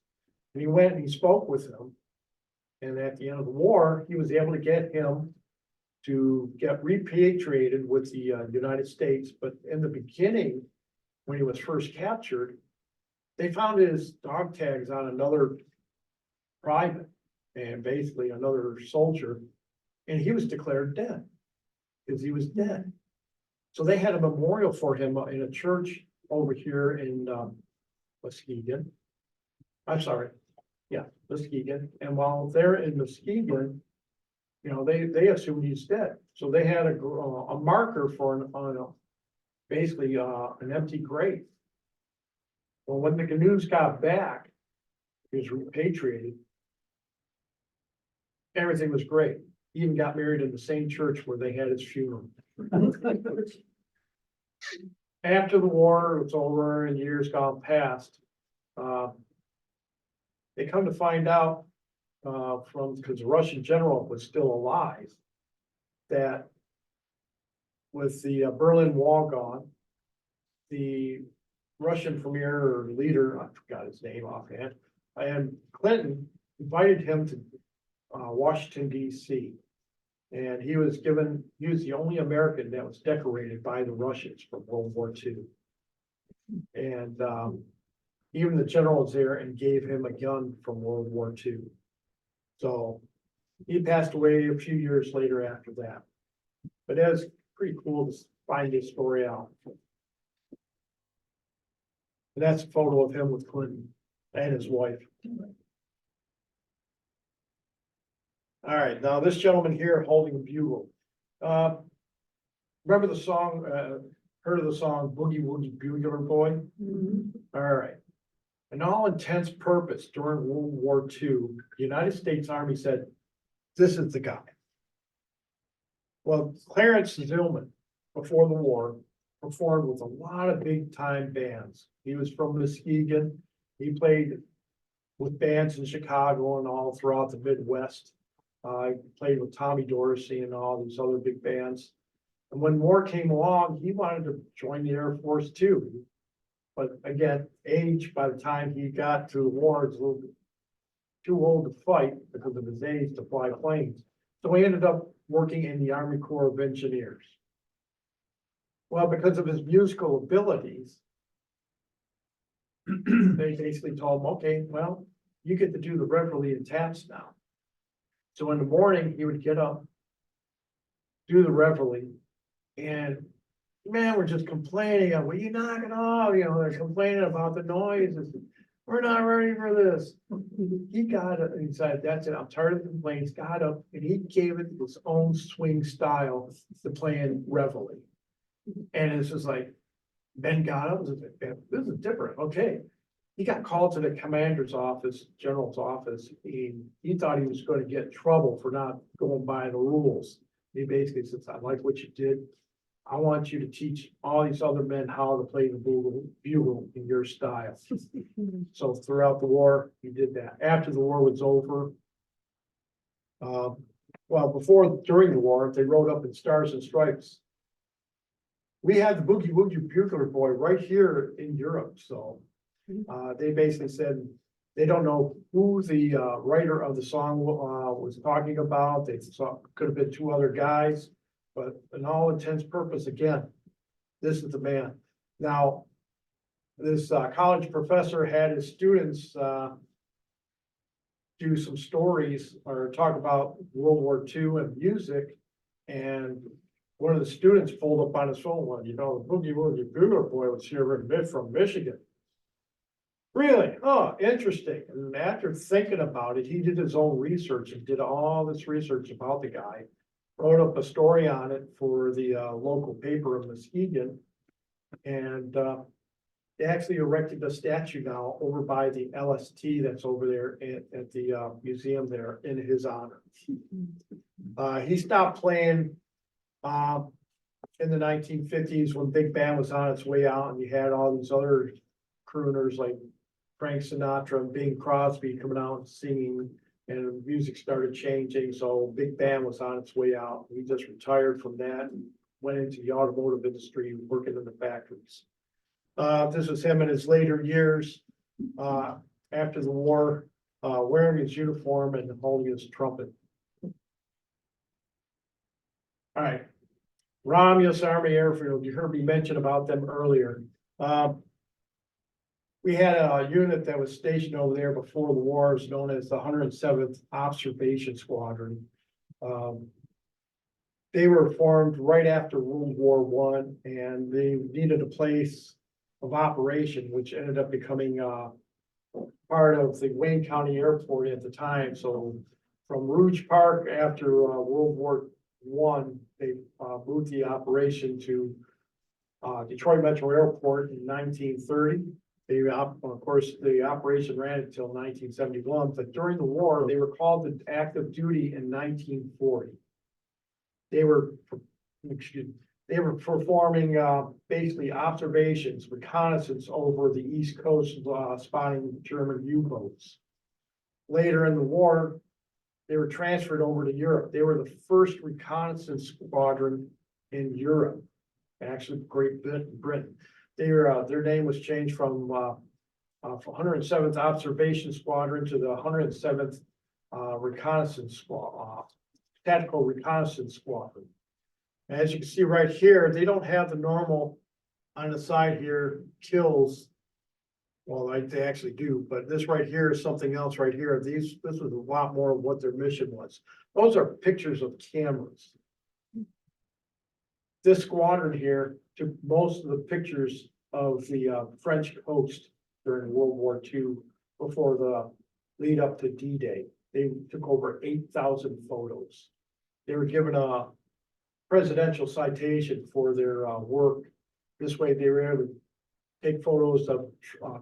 Speaker 1: And he went and he spoke with him. And at the end of the war, he was able to get him to get repatriated with the United States. But in the beginning, when he was first captured, they found his dog tags on another private and basically another soldier. And he was declared dead because he was dead. So they had a memorial for him in a church over here in Muskegon. I'm sorry. Yeah, Muskegon. And while they're in Muskegon, you know, they assumed he's dead. So they had a marker for basically an empty grave. Well, when the news got back, he was repatriated. Everything was great. He even got married in the same church where they had his funeral. After the war was over and years gone past, they come to find out because the Russian general was still alive, that with the Berlin Wall gone, the Russian premier or leader, I forgot his name offhand, and Clinton invited him to Washington, D.C. And he was the only American that was decorated by the Russians for World War II. And even the general was there and gave him a gun from World War II. So he passed away a few years later after that. But it was pretty cool to find his story out. And that's a photo of him with Clinton and his wife. All right, now this gentleman here holding a bugle. Remember the song, heard of the song Boogie Woogie Bugler Boy? All right. In all intents purpose, during World War II, the United States Army said, This is the guy. Well, Clarence Zillman, before the war, performed with a lot of big time bands. He was from Muskegon. He played with bands in Chicago and all throughout the Midwest. He played with Tommy Dorsey and all these other big bands. And when war came along, he wanted to join the Air Force too. But again, age, by the time he got to the war, is a little bit too old to fight because of his age to fly planes. So he ended up working in the Army Corps of Engineers. Well, because of his musical abilities, they basically told him, okay, well, you get to do the reveille and taps now. So in the morning, he would get up, do the reveille, and man, we're just complaining, well, you knock it off, they're complaining about the noises. We're not ready for this. He got up and he said, that's it, I'm tired of the complaints, got up, and he gave it his own swing style to playing reveille. And it's just like, Ben got up, and said, this is different, okay. He got called to the commander's office, general's office, he thought he was gonna get in trouble for not going by the rules. He basically says, I like what you did. I want you to teach all these other men how to play the bugle in your style. So throughout the war, he did that. After the war was over, during the war, they rode up in Stars and Stripes. We had the Boogie Woogie Bugler Boy right here in Europe, so they basically said they don't know who the writer of the song was talking about. They thought could have been two other guys, but in all intents purpose, again, this is the man. Now, this college professor had his students do some stories or talk about World War II and music, and one of the students pulled up on his phone one, the Boogie Woogie Bugler Boy was here from Michigan. Really? Oh, interesting. And after thinking about it, he did his own research and did all this research about the guy, wrote up a story on it for the local paper in Muskegon. And they actually erected a statue now over by the LST that's over there at the museum there in his honor. He stopped playing in the 1950s when Big Band was on its way out, and you had all these other crooners like Frank Sinatra and Bing Crosby coming out and singing, and the music started changing. So Big Band was on its way out. He just retired from that and went into the automotive industry, working in the factories. This was him in his later years, after the war, wearing his uniform and holding his trumpet. All right, Romulus Army Airfield, you heard me mention about them earlier. We had a unit that was stationed over there before the war, is known as the 107th Observation Squadron. They were formed right after World War I, and they needed a place of operation, which ended up becoming part of the Wayne County Airport at the time. So from Rouge Park after World War I, they moved the operation to Detroit Metro Airport in 1930. Of course, the operation ran until 1971, but during the war, they were called to active duty in 1940. They were performing basically observations, reconnaissance over the East Coast, spotting German U-boats. Later in the war, they were transferred over to Europe. They were the first reconnaissance squadron in Europe, actually Great Britain. Their name was changed from 107th Observation Squadron to the 107th Reconnaissance Squadron, Tactical Reconnaissance Squadron. As you can see right here, they don't have the normal on the side here kills. Well, they actually do, but this right here is something else right here. This was a lot more of what their mission was. Those are pictures of cameras. This squadron here took most of the pictures of the French coast during World War II before the lead up to D-Day. They took over 8,000 photos. They were given a presidential citation for their work. This way they were able to take photos of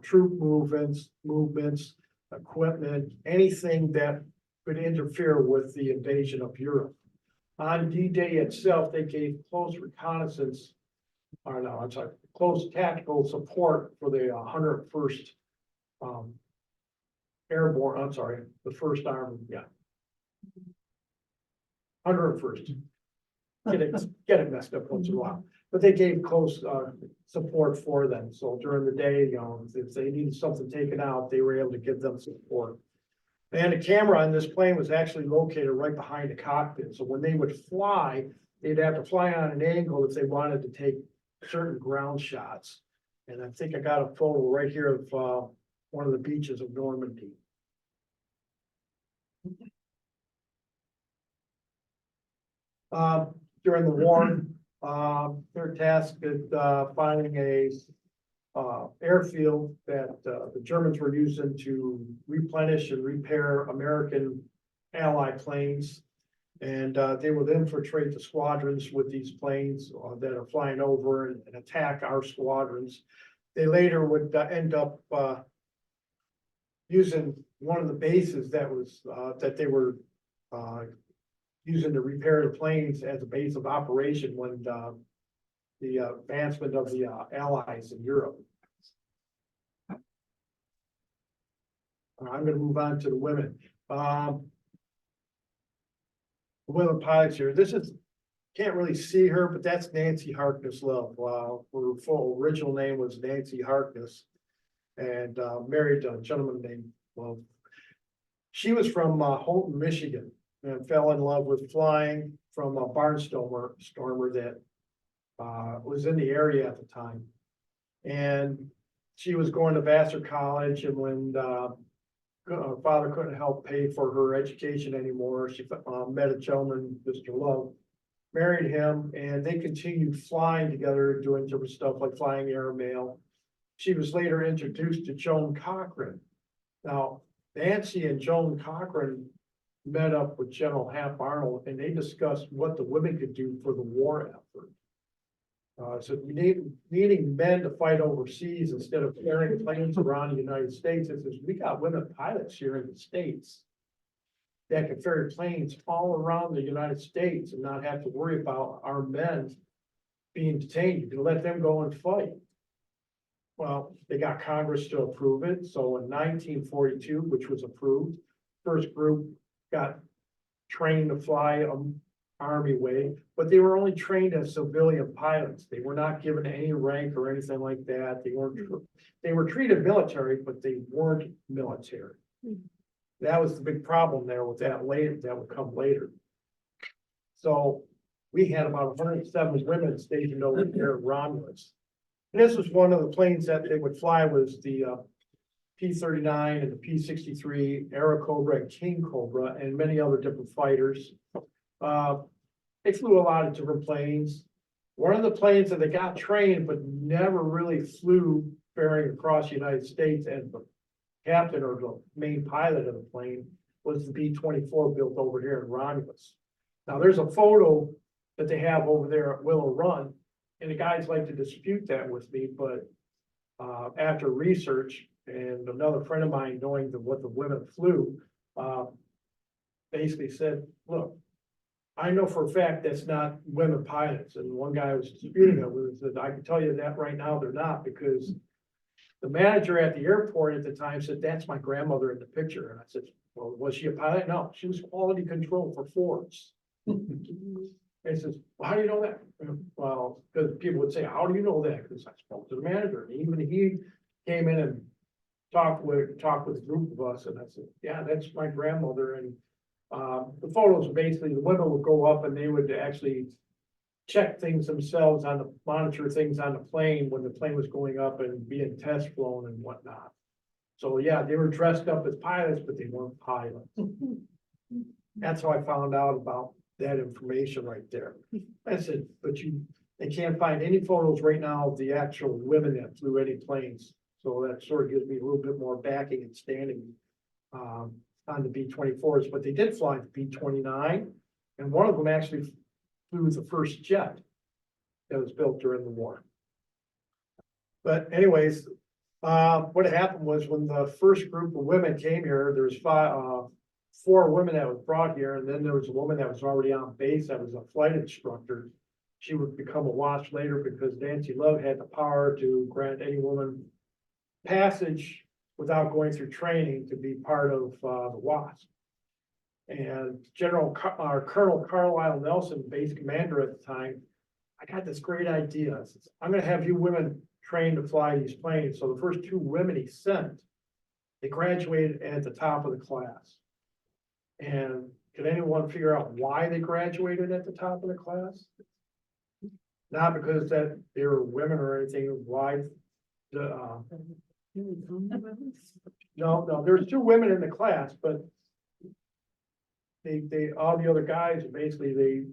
Speaker 1: troop movements, equipment, anything that
Speaker 4: could interfere with the invasion of Europe. On D-Day itself, they gave close reconnaissance, or no, I'm sorry, close tactical support for the 101st Airborne, I'm sorry, the First Army, yeah. 101st. Get it messed up once in a while, but they gave close support for them. So during the day, you know, if they needed something taken out, they were able to give them support. And the camera on this plane was actually located right behind the cockpit. So when they would fly, they'd have to fly on an angle if they wanted to take certain ground shots. And I think I got a photo right here of one of the beaches of Normandy. During the war, they're tasked with finding a airfield that the Germans were using to replenish and repair American Allied planes. And they would infiltrate the squadrons with these planes that are flying over and attack our squadrons. They later would end up using one of the bases that was that they were using to repair the planes as a base of operation when the advancement of the Allies in Europe. I'm gonna move on to the women. The women pilots here, this is, can't really see her, but that's Nancy Harkness Love. Her full original name was Nancy Harkness and married a gentleman named Love. She was from Houghton, Michigan, and fell in love with flying from a barnstormer that was in the area at the time. And she was going to Vassar College, and when her father couldn't help pay for her education anymore, she met a gentleman, Mr. Love, married him, and they continued flying together, doing different stuff like flying airmail. She was later introduced to Joan Cochran. Now, Nancy and Joan Cochran met up with General Hap Arnold, and they discussed what the women could do for the war effort. So needing men to fight overseas instead of carrying planes around the United States, it says we got women pilots here in the States that can ferry planes all around the United States and not have to worry about our men being detained. You can let them go and fight. Well, they got Congress to approve it. So in 1942, which was approved, first group got trained to fly Army way, but they were only trained as civilian pilots. They were not given any rank or anything like that. They were treated military, but they weren't military. That was the big problem there with that later, that would come later. So we had about 107 women stationed over there at Romulus. And this was one of the planes that they would fly, was the P-39 and the P-63, Airacobra and King Cobra, and many other different fighters. They flew a lot of different planes. One of the planes that they got trained but never really flew ferrying across the United States as the captain or the main pilot of the plane was the B-24 built over here in Romulus. Now there's a photo that they have over there at Willow Run, and the guys like to dispute that with me, but after research and another friend of mine knowing what the women flew, basically said, look, I know for a fact that's not women pilots. And one guy was disputing it with that. I can tell you that right now they're not, because the manager at the airport at the time said, that's my grandmother in the picture. And I said, well, was she a pilot? No, she was quality control for Fords. And he says, well, how do you know that? Well, because people would say, how do you know that? Because I spoke to the manager. And even he came in and talked with a group of us. And I said, yeah, that's my grandmother. And the photos are basically the women would go up and they would actually check things themselves monitor things on the plane when the plane was going up and being test flown and whatnot. So yeah, they were dressed up as pilots, but they weren't pilots. That's how I found out about that information right there. I said, but they can't find any photos right now of the actual women that flew any planes. So that sort of gives me a little bit more backing and standing on the B-24s, but they did fly the B-29, and one of them actually flew the first jet that was built during the war. But anyways, what happened was when the first group of women came here, there was 4 women that was brought here, and then there was a woman that was already on base that was a flight instructor. She would become a WASP later because Nancy Love had the power to grant any woman passage without going through training to be part of the WASP. And Colonel Carlisle Nelson, base commander at the time, I got this great idea. I says, I'm gonna have you women trained to fly these planes. So the first 2 women he sent, they graduated at the top of the class. And could anyone figure out why they graduated at the top of the class? Not because that they were women or anything, why no, there's 2 women in the class, but all the other guys, basically, they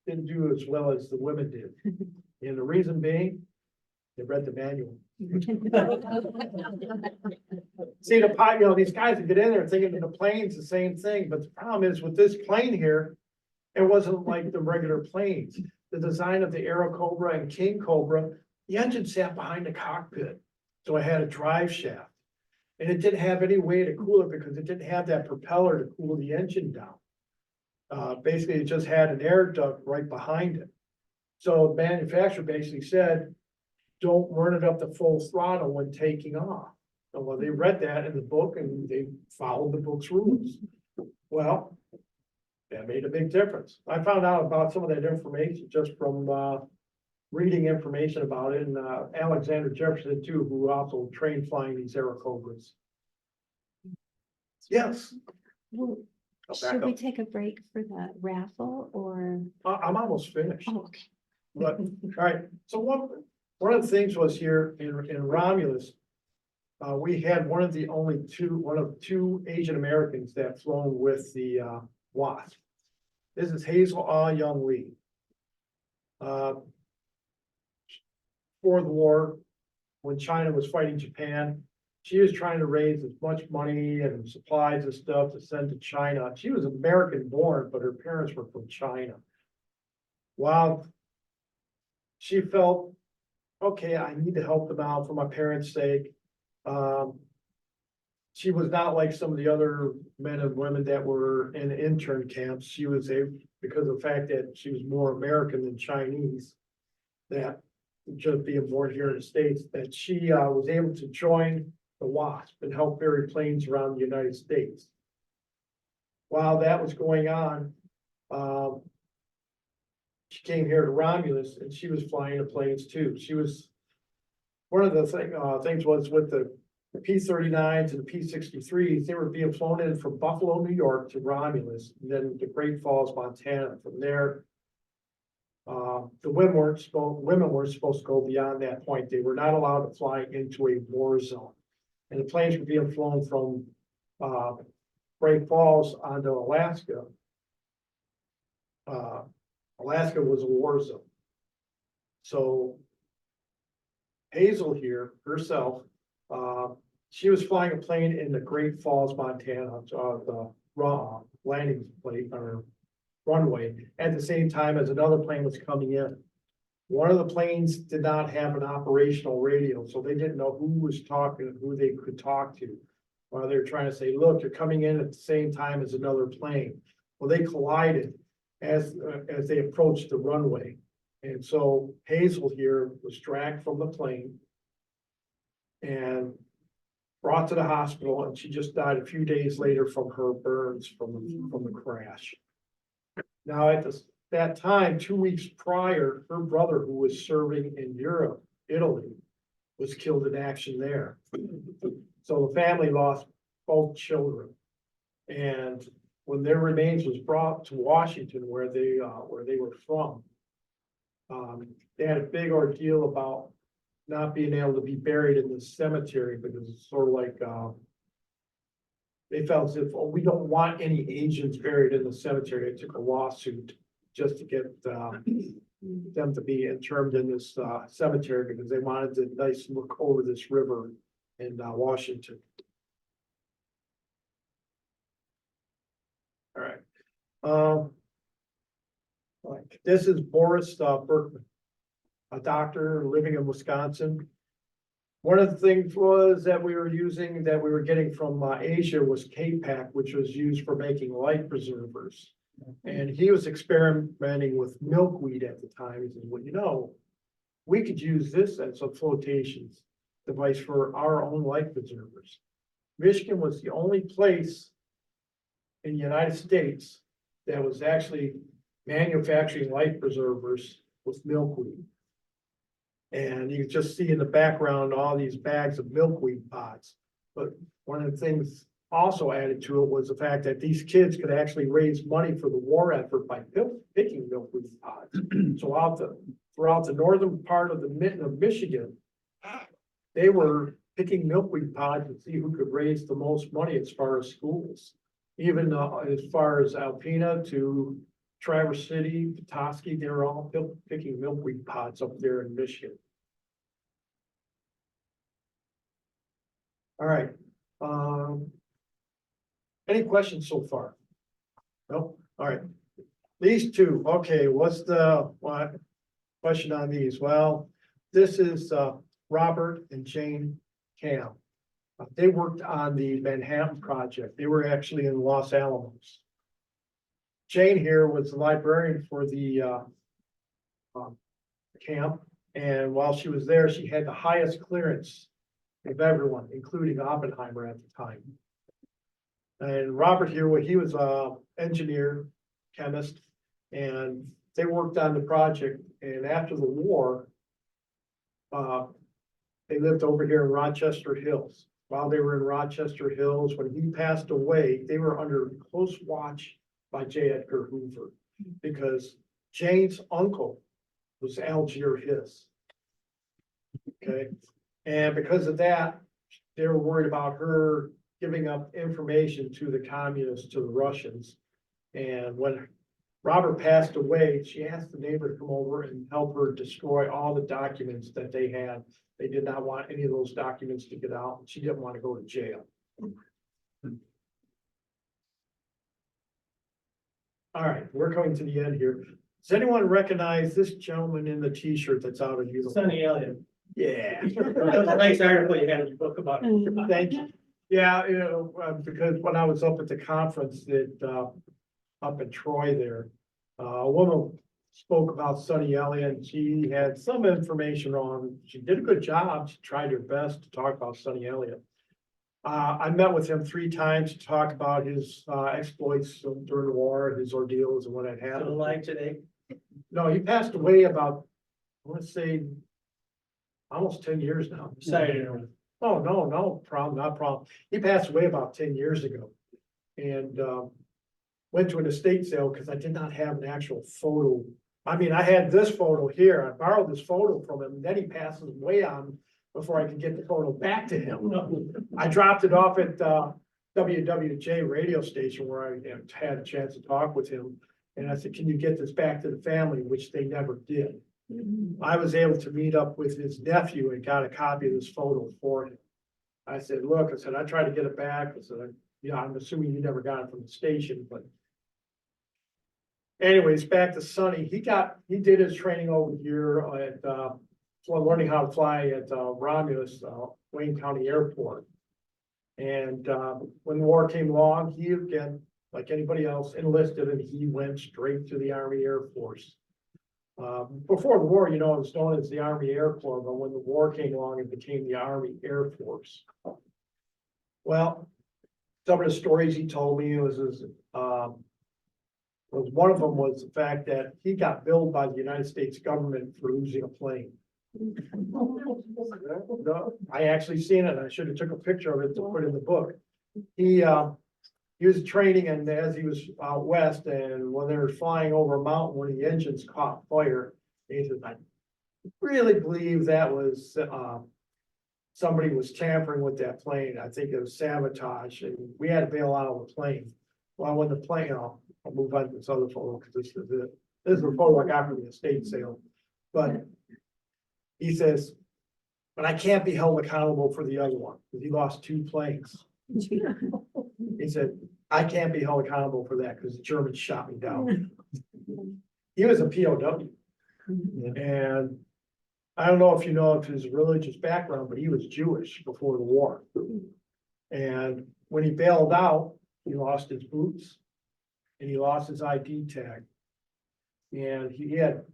Speaker 4: didn't do as well as the women did. And the reason being, they read the manual. See, these guys would get in there thinking that the plane's the same thing, but the problem is with this plane here, it wasn't like the regular planes. The design of the Aero Cobra and King Cobra, the engine sat behind the cockpit. So it had a drive shaft. And it didn't have any way to cool it because it didn't have that propeller to cool the engine down. Basically, it just had an air duct right behind it. So the manufacturer basically said, don't run it up to full throttle when taking off. And well, they read that in the book and they followed the book's rules. Well, that made a big difference. I found out about some of that information just from reading information about it, and Alexander Jefferson too, who also trained flying these Aerocobras. Yes.
Speaker 5: Well,
Speaker 4: I'll back
Speaker 5: should we
Speaker 4: up.
Speaker 5: take a break for the raffle or?
Speaker 4: I'm almost finished.
Speaker 5: Oh, okay.
Speaker 4: But, all right, so one of the things was here in Romulus, we had one of 2 Asian Americans that flown with the WASP. This is Hazel Ah Young Lee. For the war, when China was fighting Japan, she was trying to raise as much money and supplies and stuff to send to China. She was American born, but her parents were from China. While she felt, okay, I need to help them out for my parents' sake. She was not like some of the other men and women that were in intern camps. She was because of the fact that she was more American than Chinese, that just being born here in the States, that she was able to join the WASP and help ferry planes around the United States. While that was going on, she came here to Romulus and she was flying the planes too. She was, one of the things was with the P-39s and the P-63s, they were being flown in from Buffalo, New York to Romulus, and then to Great Falls, Montana. From there, the women weren't supposed to go beyond that point. They were not allowed to fly into a war zone. And the planes were being flown from Great Falls onto Alaska. Alaska was a war zone. So Hazel here herself, she was flying a plane in the Great Falls, Montana, the landing plate or runway at the same time as another plane was coming in. One of the planes did not have an operational radio, so they didn't know who was talking and who they could talk to. While they're trying to say, look, you're coming in at the same time as another plane. Well, they collided as they approached the runway. And so Hazel here was dragged from the plane and brought to the hospital, and she just died a few days later from her burns from the crash. Now, at that time, 2 weeks prior, her brother, who was serving in Europe, Italy, was killed in action there. So the family lost both children. And when their remains was brought to Washington, where they were from, they had a big ordeal about not being able to be buried in the cemetery because it's sort of like, they felt as if, oh, we don't want any Asians buried in the cemetery. It took a lawsuit just to get them to be interred in this cemetery because they wanted a nice look over this river in Washington. All right. This is Boris Berkman, a doctor living in Wisconsin. One of the things was that we were using, that we were getting from Asia was K-Pack, which was used for making life preservers. And he was experimenting with milkweed at the time. He said, well, you know, we could use this as a flotation device for our own life preservers. Michigan was the only place in the United States that was actually manufacturing life preservers with milkweed. And you can just see in the background, all these bags of milkweed pods. But one of the things also added to it was the fact that these kids could actually raise money for the war effort by picking milkweed pods. So throughout the northern part of the mitten of Michigan, they were picking milkweed pods to see who could raise the most money as far as schools. Even as far as Alpena to Traverse City, Petoskey, they were all picking milkweed pods up there in Michigan. All right. Any questions so far? Nope. All right. These two, okay, what's the question on these? Well, this is Robert and Jane Cam. They worked on the Manhattan Project. They were actually in Los Alamos. Jane here was the librarian for the camp, and while she was there, she had the highest clearance of everyone, including Oppenheimer at the time. And Robert here, well, he was a engineer, chemist, and they worked on the project. And after the war, they lived over here in Rochester Hills. While they were in Rochester Hills, when he passed away, they were under close watch by J. Edgar Hoover, because Jane's uncle was Algier Hiss. Okay, and because of that, they were worried about her giving up information to the communists, to the Russians. And when Robert passed away, she asked the neighbor to come over and help her destroy all the documents that they had. They did not want any of those documents to get out. She didn't want to go to jail. All right, we're coming to the end here. Does anyone recognize this gentleman in the t-shirt that's out of uniform?
Speaker 2: Sunny Elliott.
Speaker 4: Yeah.
Speaker 2: That was a nice article you had in your book about it.
Speaker 4: Thank you. Yeah, you know, because when I was up at the conference that, up in Troy there, a woman spoke about Sunny Elliott, and she had some information on, she did a good job. She tried her best to talk about Sunny Elliott. I met with him 3 times to talk about his, exploits during the war, his ordeals and what had
Speaker 2: Still
Speaker 4: happened.
Speaker 2: alive today.
Speaker 4: No, he passed away about, I want to say, almost 10 years now.
Speaker 2: Sorry.
Speaker 4: Oh, no problem, not a problem. He passed away about 10 years ago. And went to an estate sale because I did not have an actual photo. I mean, I had this photo here. I borrowed this photo from him, and then he passes away on before I could get the photo back to him. I dropped it off at WWJ radio station where I had a chance to talk with him. And I said, can you get this back to the family, which they never did. I was able to meet up with his nephew and got a copy of this photo for him. I said, look, I said, I tried to get it back. I said, yeah, I'm assuming you never got it from the station, but. Anyways, back to Sunny. He did his training over here at, learning how to fly at, Romulus, Wayne County Airport. And, when the war came along, he again, like anybody else, enlisted, and he went straight to the Army Air Force. Before the war, you know, it was known as the Army Air Corps, but when the war came along, it became the Army Air Force. Well, some of the stories he told me was one of them was the fact that he got billed by the United States government for losing a plane. No, I actually seen it. I should have took a picture of it to put in the book. He was training, and as he was out west, and when they were flying over a mountain, one of the engines caught fire. He said, I really believe that was somebody was tampering with that plane. I think it was sabotage, and we had to bail out of the plane. Well, when the plane, I'll move on to this other photo because this is it. This is the photo I got from the estate sale. But he says, but I can't be held accountable for the other one because he lost 2 planes. He said, I can't be held accountable for that because the Germans shot me down. He was a POW. And I don't know if you know of his religious background, but he was Jewish before the war. And when he bailed out, he lost his boots and he lost his ID tag. And he had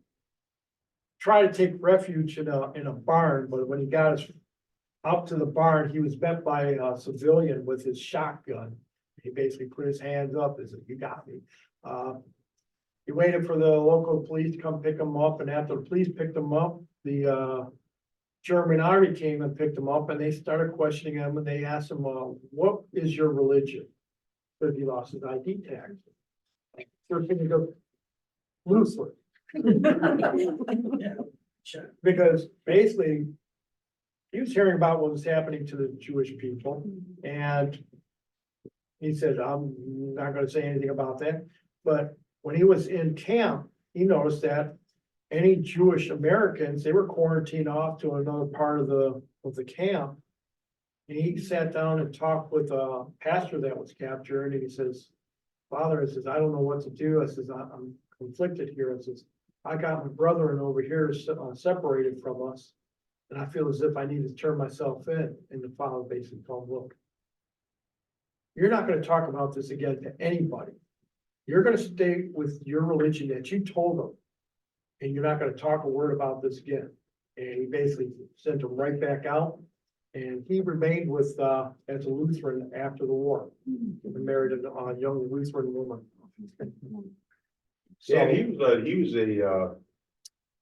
Speaker 4: tried to take refuge in a barn, but when he got up to the barn, he was met by a civilian with his shotgun. He basically put his hands up and said, "You got me." He waited for the local police to come pick him up, and after the police picked him up, the German army came and picked him up, and they started questioning him, and they asked him, "What is your religion?" Because he lost his ID tag. First thing he goes, "Lutheran."
Speaker 2: Yeah, sure.
Speaker 4: Because basically, he was hearing about what was happening to the Jewish people, and he said, "I'm not gonna say anything about that." But when he was in camp, he noticed that any Jewish Americans, they were quarantined off to another part of the camp. And he sat down and talked with a pastor that was captured, and he says, "Father," I says, "I don't know what to do." I says, "I'm conflicted here." I says, "I got my brethren over here separated from us. And I feel as if I need to turn myself in." And the father basically told him, "Look, you're not gonna talk about this again to anybody. You're gonna stay with your religion that you told them. And you're not gonna talk a word about this again." And he basically sent him right back out. And he remained with, as a Lutheran after the war. And married a young Lutheran woman. So,
Speaker 6: Yeah, he was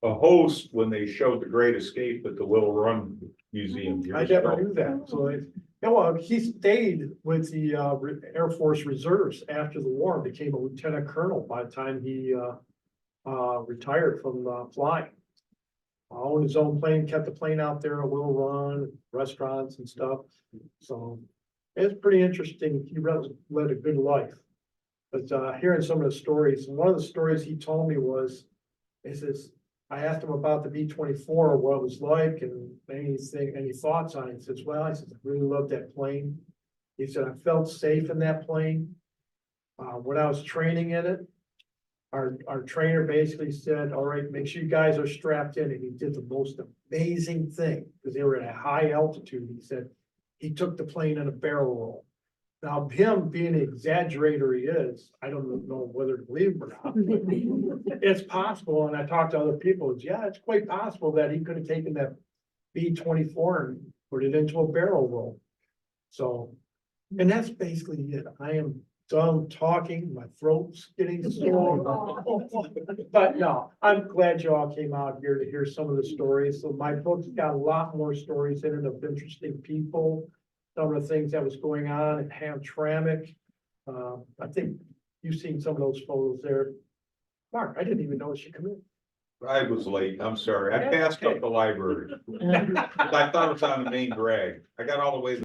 Speaker 6: a host when they showed The Great Escape at the Will Run Museum.
Speaker 4: I
Speaker 6: years
Speaker 4: never
Speaker 6: ago.
Speaker 4: knew that. So, yeah, well, he stayed with the, Air Force Reserves after the war, and became a lieutenant colonel by the time he, retired from, flying. Owned his own plane, kept the plane out there, at Will Run, restaurants and stuff. So it's pretty interesting. He led a good life. But, hearing some of the stories, one of the stories he told me was, he says, I asked him about the B-24, what it was like and any thoughts on it. He says, "Well," I said, "I really loved that plane." He said, "I felt safe in that plane. When I was training in it, our trainer basically said, 'All right, make sure you guys are strapped in.'" And he did the most amazing thing, because they were at a high altitude. He said, he took the plane in a barrel roll. Now, him being the exaggerator he is, I don't know whether to believe him or not. But it's possible, and I talked to other people, it's quite possible that he could have taken that B-24 and put it into a barrel roll. So, and that's basically it. I am done talking, my throat's getting sore. But no, I'm glad you all came out here to hear some of the stories. So my book's got a lot more stories in it of interesting people. Some of the things that was going on at Hamtramck. I think you've seen some of those photos there. Mark, I didn't even know she come in.
Speaker 6: I was late, I'm sorry. I
Speaker 4: Yeah,
Speaker 6: passed
Speaker 4: okay.
Speaker 6: up the library. I thought it was on the main drag. I got all the way